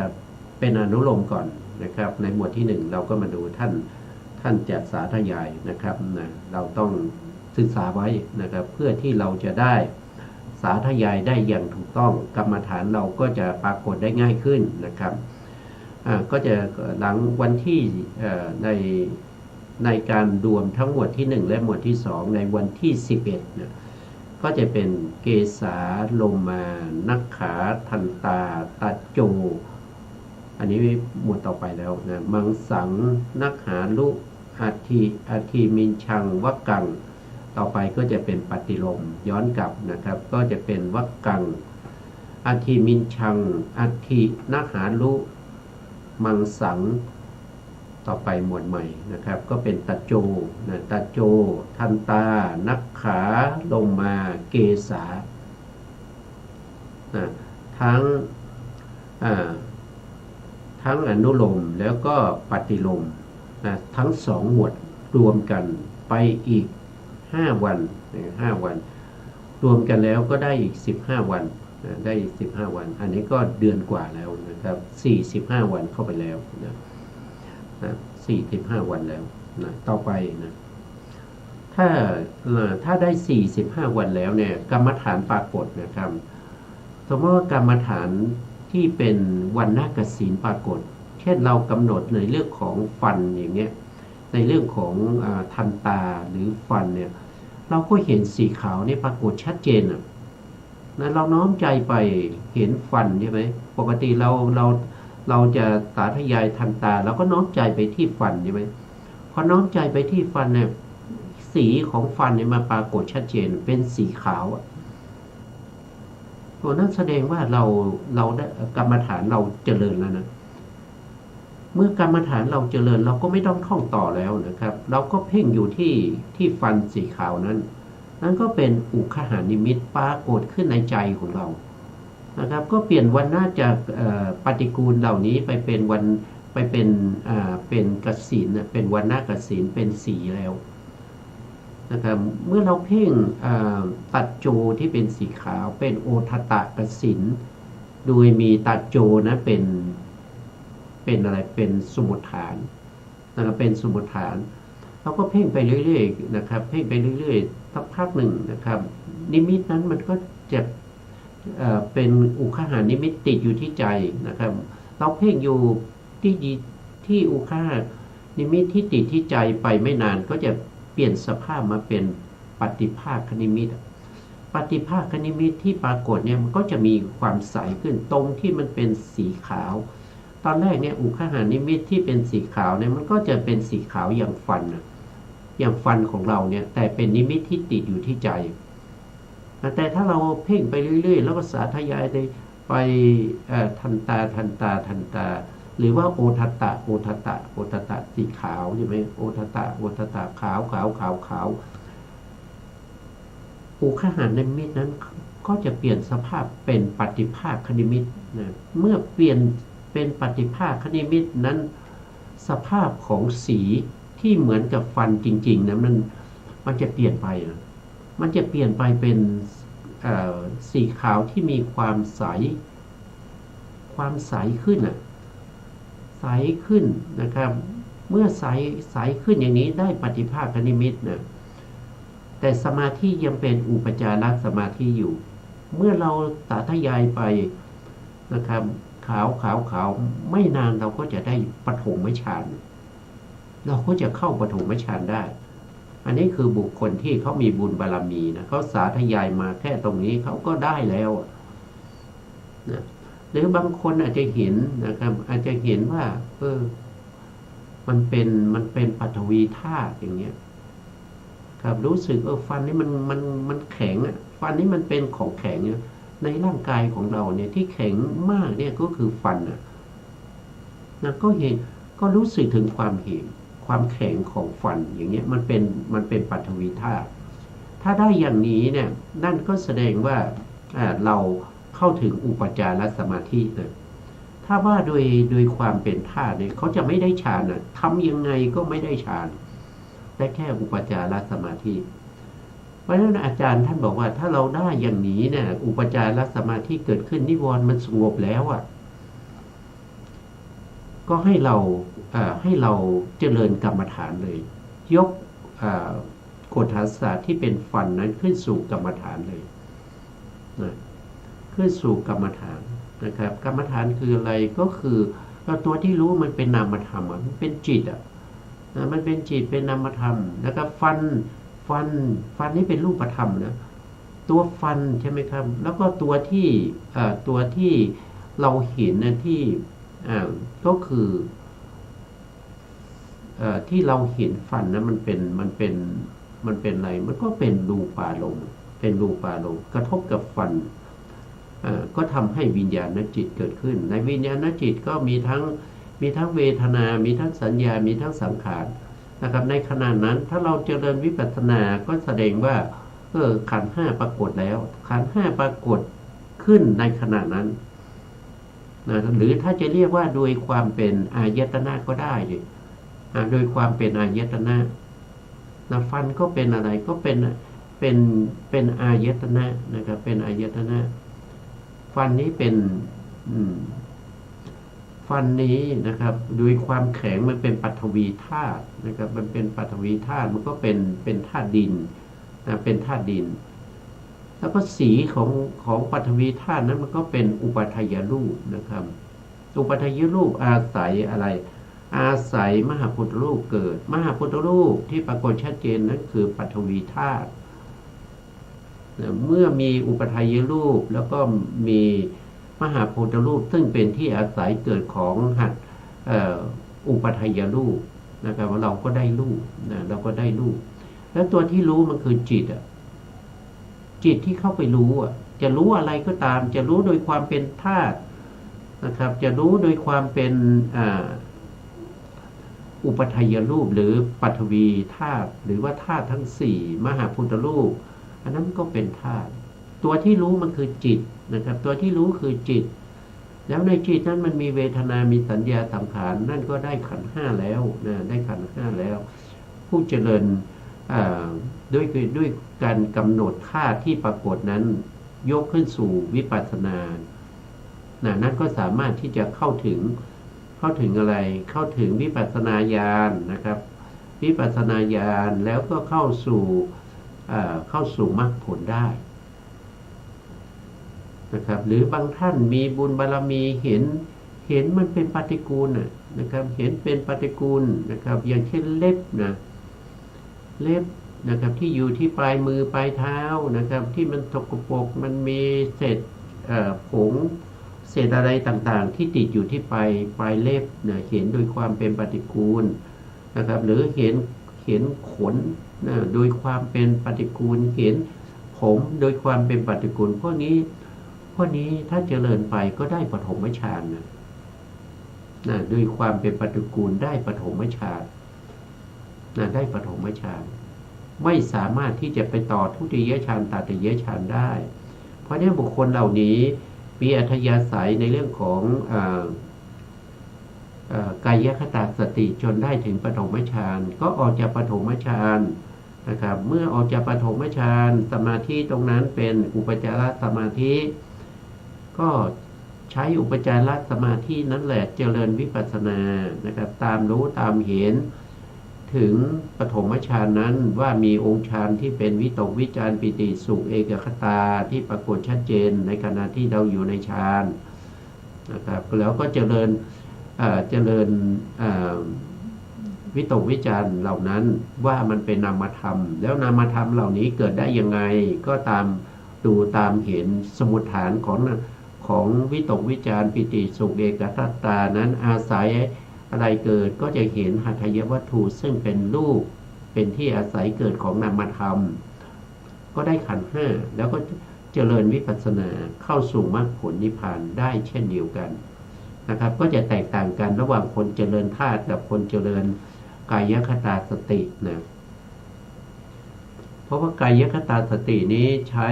เป็นอนุโลมก่อนนะครับในหมวดที่1เราก็มาดูท่านจะสาธยายนะครับนะเราต้องศึกษาไว้นะครับเพื่อที่เราจะได้สาธยายได้อย่างถูกต้องกรรมฐานเราก็จะปรากฏได้ง่ายขึ้นนะครับก็จะหลังวันที่ในการรวมทั้งหมวดที่1และหมวดที่2ในวันที่11นะก็จะเป็นเกสาโลมานักขาทันตาตะโจอันนี้หมวดต่อไปแล้วนะมังสังนักหาลุอัตถิมินชังวักกังต่อไปก็จะเป็นปฏิโลมย้อนกลับนะครับก็จะเป็นวักกังอัตถิมินชังอัตถินักหาลุมังสังต่อไปหมวดใหม่นะครับก็เป็นตะโจนะตะโจทันตานักขาลมมาเกษาทั้งอนุโลมแล้วก็ปฏิโลมนะทั้ง2หมวดรวมกันไปอีก5วันรวมกันแล้วก็ได้อีก15วันได้อีก15วันอันนี้ก็เดือนกว่าแล้วนะครับ45วันเข้าไปแล้วนะ45วันแล้วนะต่อไปนะ ถ้าถ้าได้45วันแล้วเนี่ยกรรมฐานปรากฏนะครับสมมติว่ากรรมฐานที่เป็นวันนาคศีลปรากฏเช่นเรากำหนดในเรื่องของฟันอย่างเงี้ยในเรื่องของทันตาหรือฟันเนี่ยเราก็เห็นสีขาวนี่ปรากฏชัดเจนนะเราน้อมใจไปเห็นฟันใช่ไหมปกติเราจะสาธยายทันตาเราก็น้อมใจไปที่ฟันใช่ไหมพอน้อมใจไปที่ฟันเนี่ยสีของฟันเนี่ยมาปรากฏชัดเจนเป็นสีขาวตัวนั้นแสดงว่าเราได้กรรมฐานเราเจริญแล้วนะเมื่อกรรมฐานเราเจริญเราก็ไม่ต้องท่องต่อแล้วนะครับเราก็เพ่งอยู่ที่ฟันสีขาวนั้นนั่นก็เป็นอุคหานิมิตปรากฏขึ้นในใจของเรานะครับก็เปลี่ยนวันหน้าจากปฏิกูลเหล่านี้ไปเป็นวันไปเป็นกสิณเป็นวันหน้ากสิณเป็นสีแล้วนะครับเมื่อเราเพ่งตัดโจที่เป็นสีขาวเป็นโอทัตตกสิณโดยมีตัดโจนะเป็นอะไรเป็นสมุฏฐานนะครับเป็นสมุฏฐานเราก็เพ่งไปเรื่อยๆนะครับเพ่งไปเรื่อยๆสักพักหนึ่งนะครับนิมิตนั้นมันก็จะเป็นอุคหานิมิตติดอยู่ที่ใจนะครับเราเพ่งอยู่ที่อุคหานิมิตที่ติดที่ใจไปไม่นานก็จะเปลี่ยนสภาพมาเป็นปฏิภาคนิมิตปฏิภาคนิมิตที่ปรากฏเนี่ยมันก็จะมีความใสขึ้นตรงที่มันเป็นสีขาวตอนแรกเนี่ยอุคหานิมิตที่เป็นสีขาวเนี่ยมันก็จะเป็นสีขาวอย่างฟันอย่างฟันของเราเนี่ยแต่เป็นนิมิตที่ติดอยู่ที่ใจแต่ถ้าเราเพ่งไปเรื่อยๆแล้วก็สาธยายไปทันตาหรือว่าโอทัตตะสีขาวใช่ไหมโอทัตตะขาวอุคหานิมิตนั้นก็จะเปลี่ยนสภาพเป็นปฏิภาคนิมิตนะเมื่อเปลี่ยนเป็นปฏิภาคนิมิตนั้นสภาพของสีที่เหมือนกับฟันจริงๆนะมันจะเปลี่ยนไปนะมันจะเปลี่ยนไปเป็นสีขาวที่มีความใสขึ้นใสขึ้นนะครับเมื่อใสขึ้นอย่างนี้ได้ปฏิภาคนิมิตนะแต่สมาธิยังเป็นอุปจารสมาธิอยู่เมื่อเราสาธยายไปนะครับขาวไม่นานเราก็จะได้ปฐมฌานเราก็จะเข้าปฐมฌานได้อันนี้คือบุคคลที่เขามีบุญบารมีนะเขาสาธยายมาแค่ตรงนี้เขาก็ได้แล้วนะหรือบางคนอาจจะเห็นนะครับอาจจะเห็นว่ามันเป็นปฐวีธาตุอย่างเงี้ยครับรู้สึกฟันนี้มันแข็งฟันนี้มันเป็นของแข็งในร่างกายของเราเนี่ยที่แข็งมากเนี่ยก็คือฟันนะก็เห็นก็รู้สึกถึงความแข็งของฟันอย่างเงี้ยมันเป็นปฐวีธาตุถ้าได้อย่างนี้เนี่ยนั่นก็แสดงว่าเราเข้าถึงอุปจารสมาธินะถ้าว่าโดยความเป็นธาตุเนี่ยเขาจะไม่ได้ฌานทำยังไงก็ไม่ได้ฌานได้แค่อุปจารสมาธิเพราะฉะนั้นอาจารย์ท่านบอกว่าถ้าเราได้อย่างนี้เนี่ยอุปจารสมาธิเกิดขึ้นนิวรณ์มันสงบแล้วก็ให้เราเจริญกรรมฐานเลยยกโคทัสสะที่เป็นฟันนั้นขึ้นสู่กรรมฐานเลยนะขึ้นสู่กรรมฐานนะครับกรรมฐานคืออะไรก็คือตัวที่รู้มันเป็นนามธรรมมันเป็นจิตมันเป็นจิตเป็นนามธรรมนะครับฟันนี่เป็นรูปธรรมนะตัวฟันใช่ไหมครับแล้วก็ตัวที่เราเห็นนะที่ก็คือที่เราเห็นฟันนะมันเป็นอะไรมันก็เป็นรูปารมณ์กระทบกับฟันก็ทำให้วิญญาณจิตเกิดขึ้นในวิญญาณจิตก็มีทั้งเวทนามีทั้งสัญญามีทั้งสังขารนะครับในขณะนั้นถ้าเราเจริญวิปัสสนาก็แสดงว่าขันธ์ห้าปรากฏแล้วขันธ์ห้าปรากฏขึ้นในขณะนั้นนะหรือถ้าจะเรียกว่าโดยความเป็นอายตนะก็ได้โดยความเป็นอายตนะฟันก็เป็นอะไรก็เป็นอายตนะนะครับเป็นอายตนะฟันนี้เป็น ฟันนี้นะครับด้วยความแข็งมันเป็นปฐวีธาตุนะครับมันเป็นปฐวีธาตุมันก็เป็นธาตุดินนะเป็นธาตุดินแล้วก็สีของปฐวีธาตุนั้นมันก็เป็นอุปาทายรูปนะครับอุปาทายรูปอาศัยอะไรอาศัยมหาพุทธรูปเกิดมหาพุทธรูปที่ปรากฏชัดเจนนั้นคือปฐวีธาตุเมื่อมีอุปาทายรูปแล้วก็มีมหาพุทธรูปซึ่งเป็นที่อาศัยเกิดของหัตอุปาทายรูปนะครับเราก็ได้รูปนะเราก็ได้รูปแล้วตัวที่รู้มันคือจิตจิตที่เข้าไปรู้จะรู้อะไรก็ตามจะรู้โดยความเป็นธาตุนะครับจะรู้โดยความเป็นอุปาทายรูปหรือปฐวีธาตุหรือว่าธาตุทั้งสี่มหาพุทธรูปอันนั้นก็เป็นธาตุตัวที่รู้มันคือจิตนะครับตัวที่รู้คือจิตแล้วในจิตนั้นมันมีเวทนามีสัญญาสังขารนั่นก็ได้ขันธ์ห้าแล้วนะได้ขันธ์ห้าแล้วผู้เจริญด้วยการกำหนดธาตุที่ปรากฏนั้นยกขึ้นสู่วิปัสสนานั่นก็สามารถที่จะเข้าถึงอะไรเข้าถึงวิปัสสนาญาณนะครับวิปัสสนาญาณแล้วก็เข้าสู่มรรคผลได้นะครับหรือบางท่านมีบุญบารมีเห็นมันเป็นปฏิกูลนะครับเห็นเป็นปฏิกูลนะครับอย่างเช่นเล็บนะครับที่อยู่ที่ปลายมือปลายเท้านะครับที่มันสกปรกมันมีเศษผงเศษอะไรต่างๆที่ติดอยู่ที่ปลายเล็บนะเห็นโดยความเป็นปฏิกูลนะครับหรือเห็นขนนะโดยความเป็นปฏิกูลเห็นผมโดยความเป็นปฏิกูลพวกนี้ถ้าเจริญไปก็ได้ปฐมฌานนะด้วยความเป็นปฏิกูลได้ปฐมฌานนะได้ปฐมฌานไม่สามารถที่จะไปต่อทุติยฌานตติยฌานได้เพราะฉะนั้นบุคคลเหล่านี้มีอัธยาศัยในเรื่องของกายคตาสติจนได้ถึงปฐมฌานก็ออกจากปฐมฌานนะครับเมื่อออกจากปฐมฌานสมาธิตรงนั้นเป็นอุปจารสมาธิก็ใช้อุปจารสมาธินั้นแหละเจริญวิปัสสนานะครับตามรู้ตามเห็นถึงปฐมฌานนั้นว่ามีองค์ฌานที่เป็นวิตกวิจารปิติสุขเอกคตาที่ปรากฏชัดเจนในขณะที่เราอยู่ในฌานนะครับแล้วก็เจริญวิตกวิจารเหล่านั้นว่ามันเป็นนามธรรมแล้วนามธรรมเหล่านี้เกิดได้ยังไงก็ตามดูตามเห็นสมุฏฐานของวิตกวิจารปิติสุขเอกคตานั้นอาศัยอะไรเกิดก็จะเห็นหัตถยวัตถุซึ่งเป็นรูปเป็นที่อาศัยเกิดของนามธรรมก็ได้ขันธ์ห้าแล้วก็เจริญวิปัสสนาเข้าสู่มรรคผลนิพพานได้เช่นเดียวกันนะครับก็จะแตกต่างกันระหว่างคนเจริญธาตุกับคนเจริญกายคตาสตินะเพราะว่ากายคตาสตินี้ใช้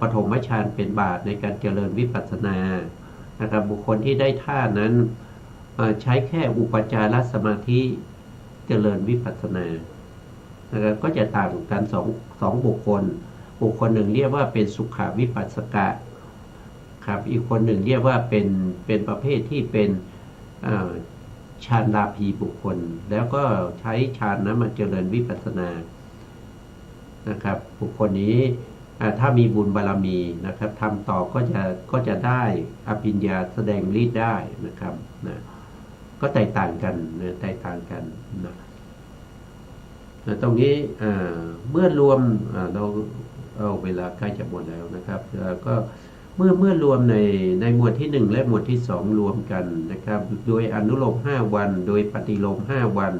ปฐมฌานเป็นบาตรในการเจริญวิปัสสนานะครับบุคคลที่ได้ธาตุนั้นใช้แค่อุปจารสมาธิเจริญวิปัสสนานะครับก็จะต่างกันสองบุคคลหนึ่งเรียกว่าเป็นสุขวิปัสสกะครับอีกคนหนึ่งเรียกว่าเป็นประเภทที่เป็นฌานลาภีบุคคลแล้วก็ใช้ฌานนั้นมาเจริญวิปัสสนานะครับบุคคลนี้ถ้ามีบุญบารมีนะครับทำต่อก็จะได้อภิญญาแสดงฤทธิ์ได้นะครับนะก็แตกต่างกันนะแตกต่างกันนะตรงนี้เมื่อรวมเราเอาเวลาใกล้จะหมดแล้วนะครับก็เมื่อรวมในหมวดที่1และหมวดที่2รวมกันนะครับโดยอนุโลม5วันโดยปฏิโลม5วัน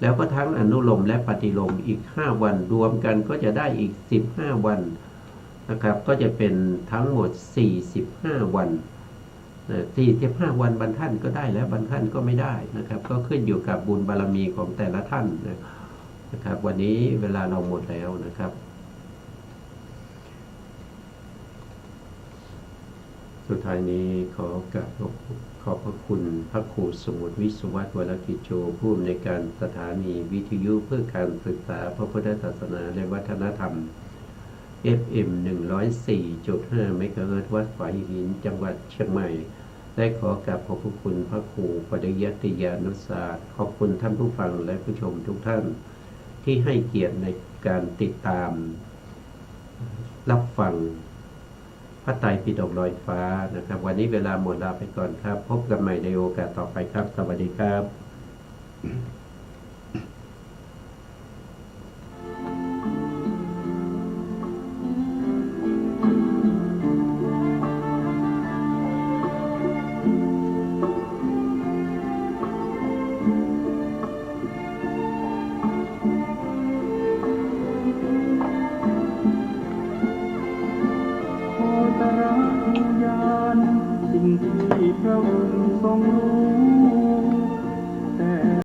แล้วก็ทั้งอนุโลมและปฏิโลมอีก5วันรวมกันก็จะได้อีก15วันนะครับก็จะเป็นทั้งหมด45วัน45วันบรรท่านก็ได้แล้วบรรท่านก็ไม่ได้นะครับก็ขึ้นอยู่กับบุญบารมีของแต่ละท่านนะครับวันนี้เวลาเราหมดแล้วนะครับสุดท้ายนี้ขอบพระคุณพระครูสมุทรวิสุวัฒน์วรกิจโจผู้อำนวยการสถานีวิทยุเพื่อการศึกษาพระพุทธศาสนาและวัฒนธรรม FM 104.5 เมกะเฮิรตซ์วัดฝายหินจังหวัดเชียงใหม่ ได้ขอกราบขอบพระคุณพระครูปริยัติยานุศาสตร์ขอบคุณท่านผู้ฟังและผู้ชมทุกท่านที่ให้เกียรติในการติดตามรับฟังพระไตรปิฎกลอยฟ้านะครับวันนี้เวลาหมดลาไปก่อนครับพบกันใหม่ในโอกาสต่อไปครับสวัสดีครับขอตรัสญาณสิ่งที่พระองค์ทรงรู้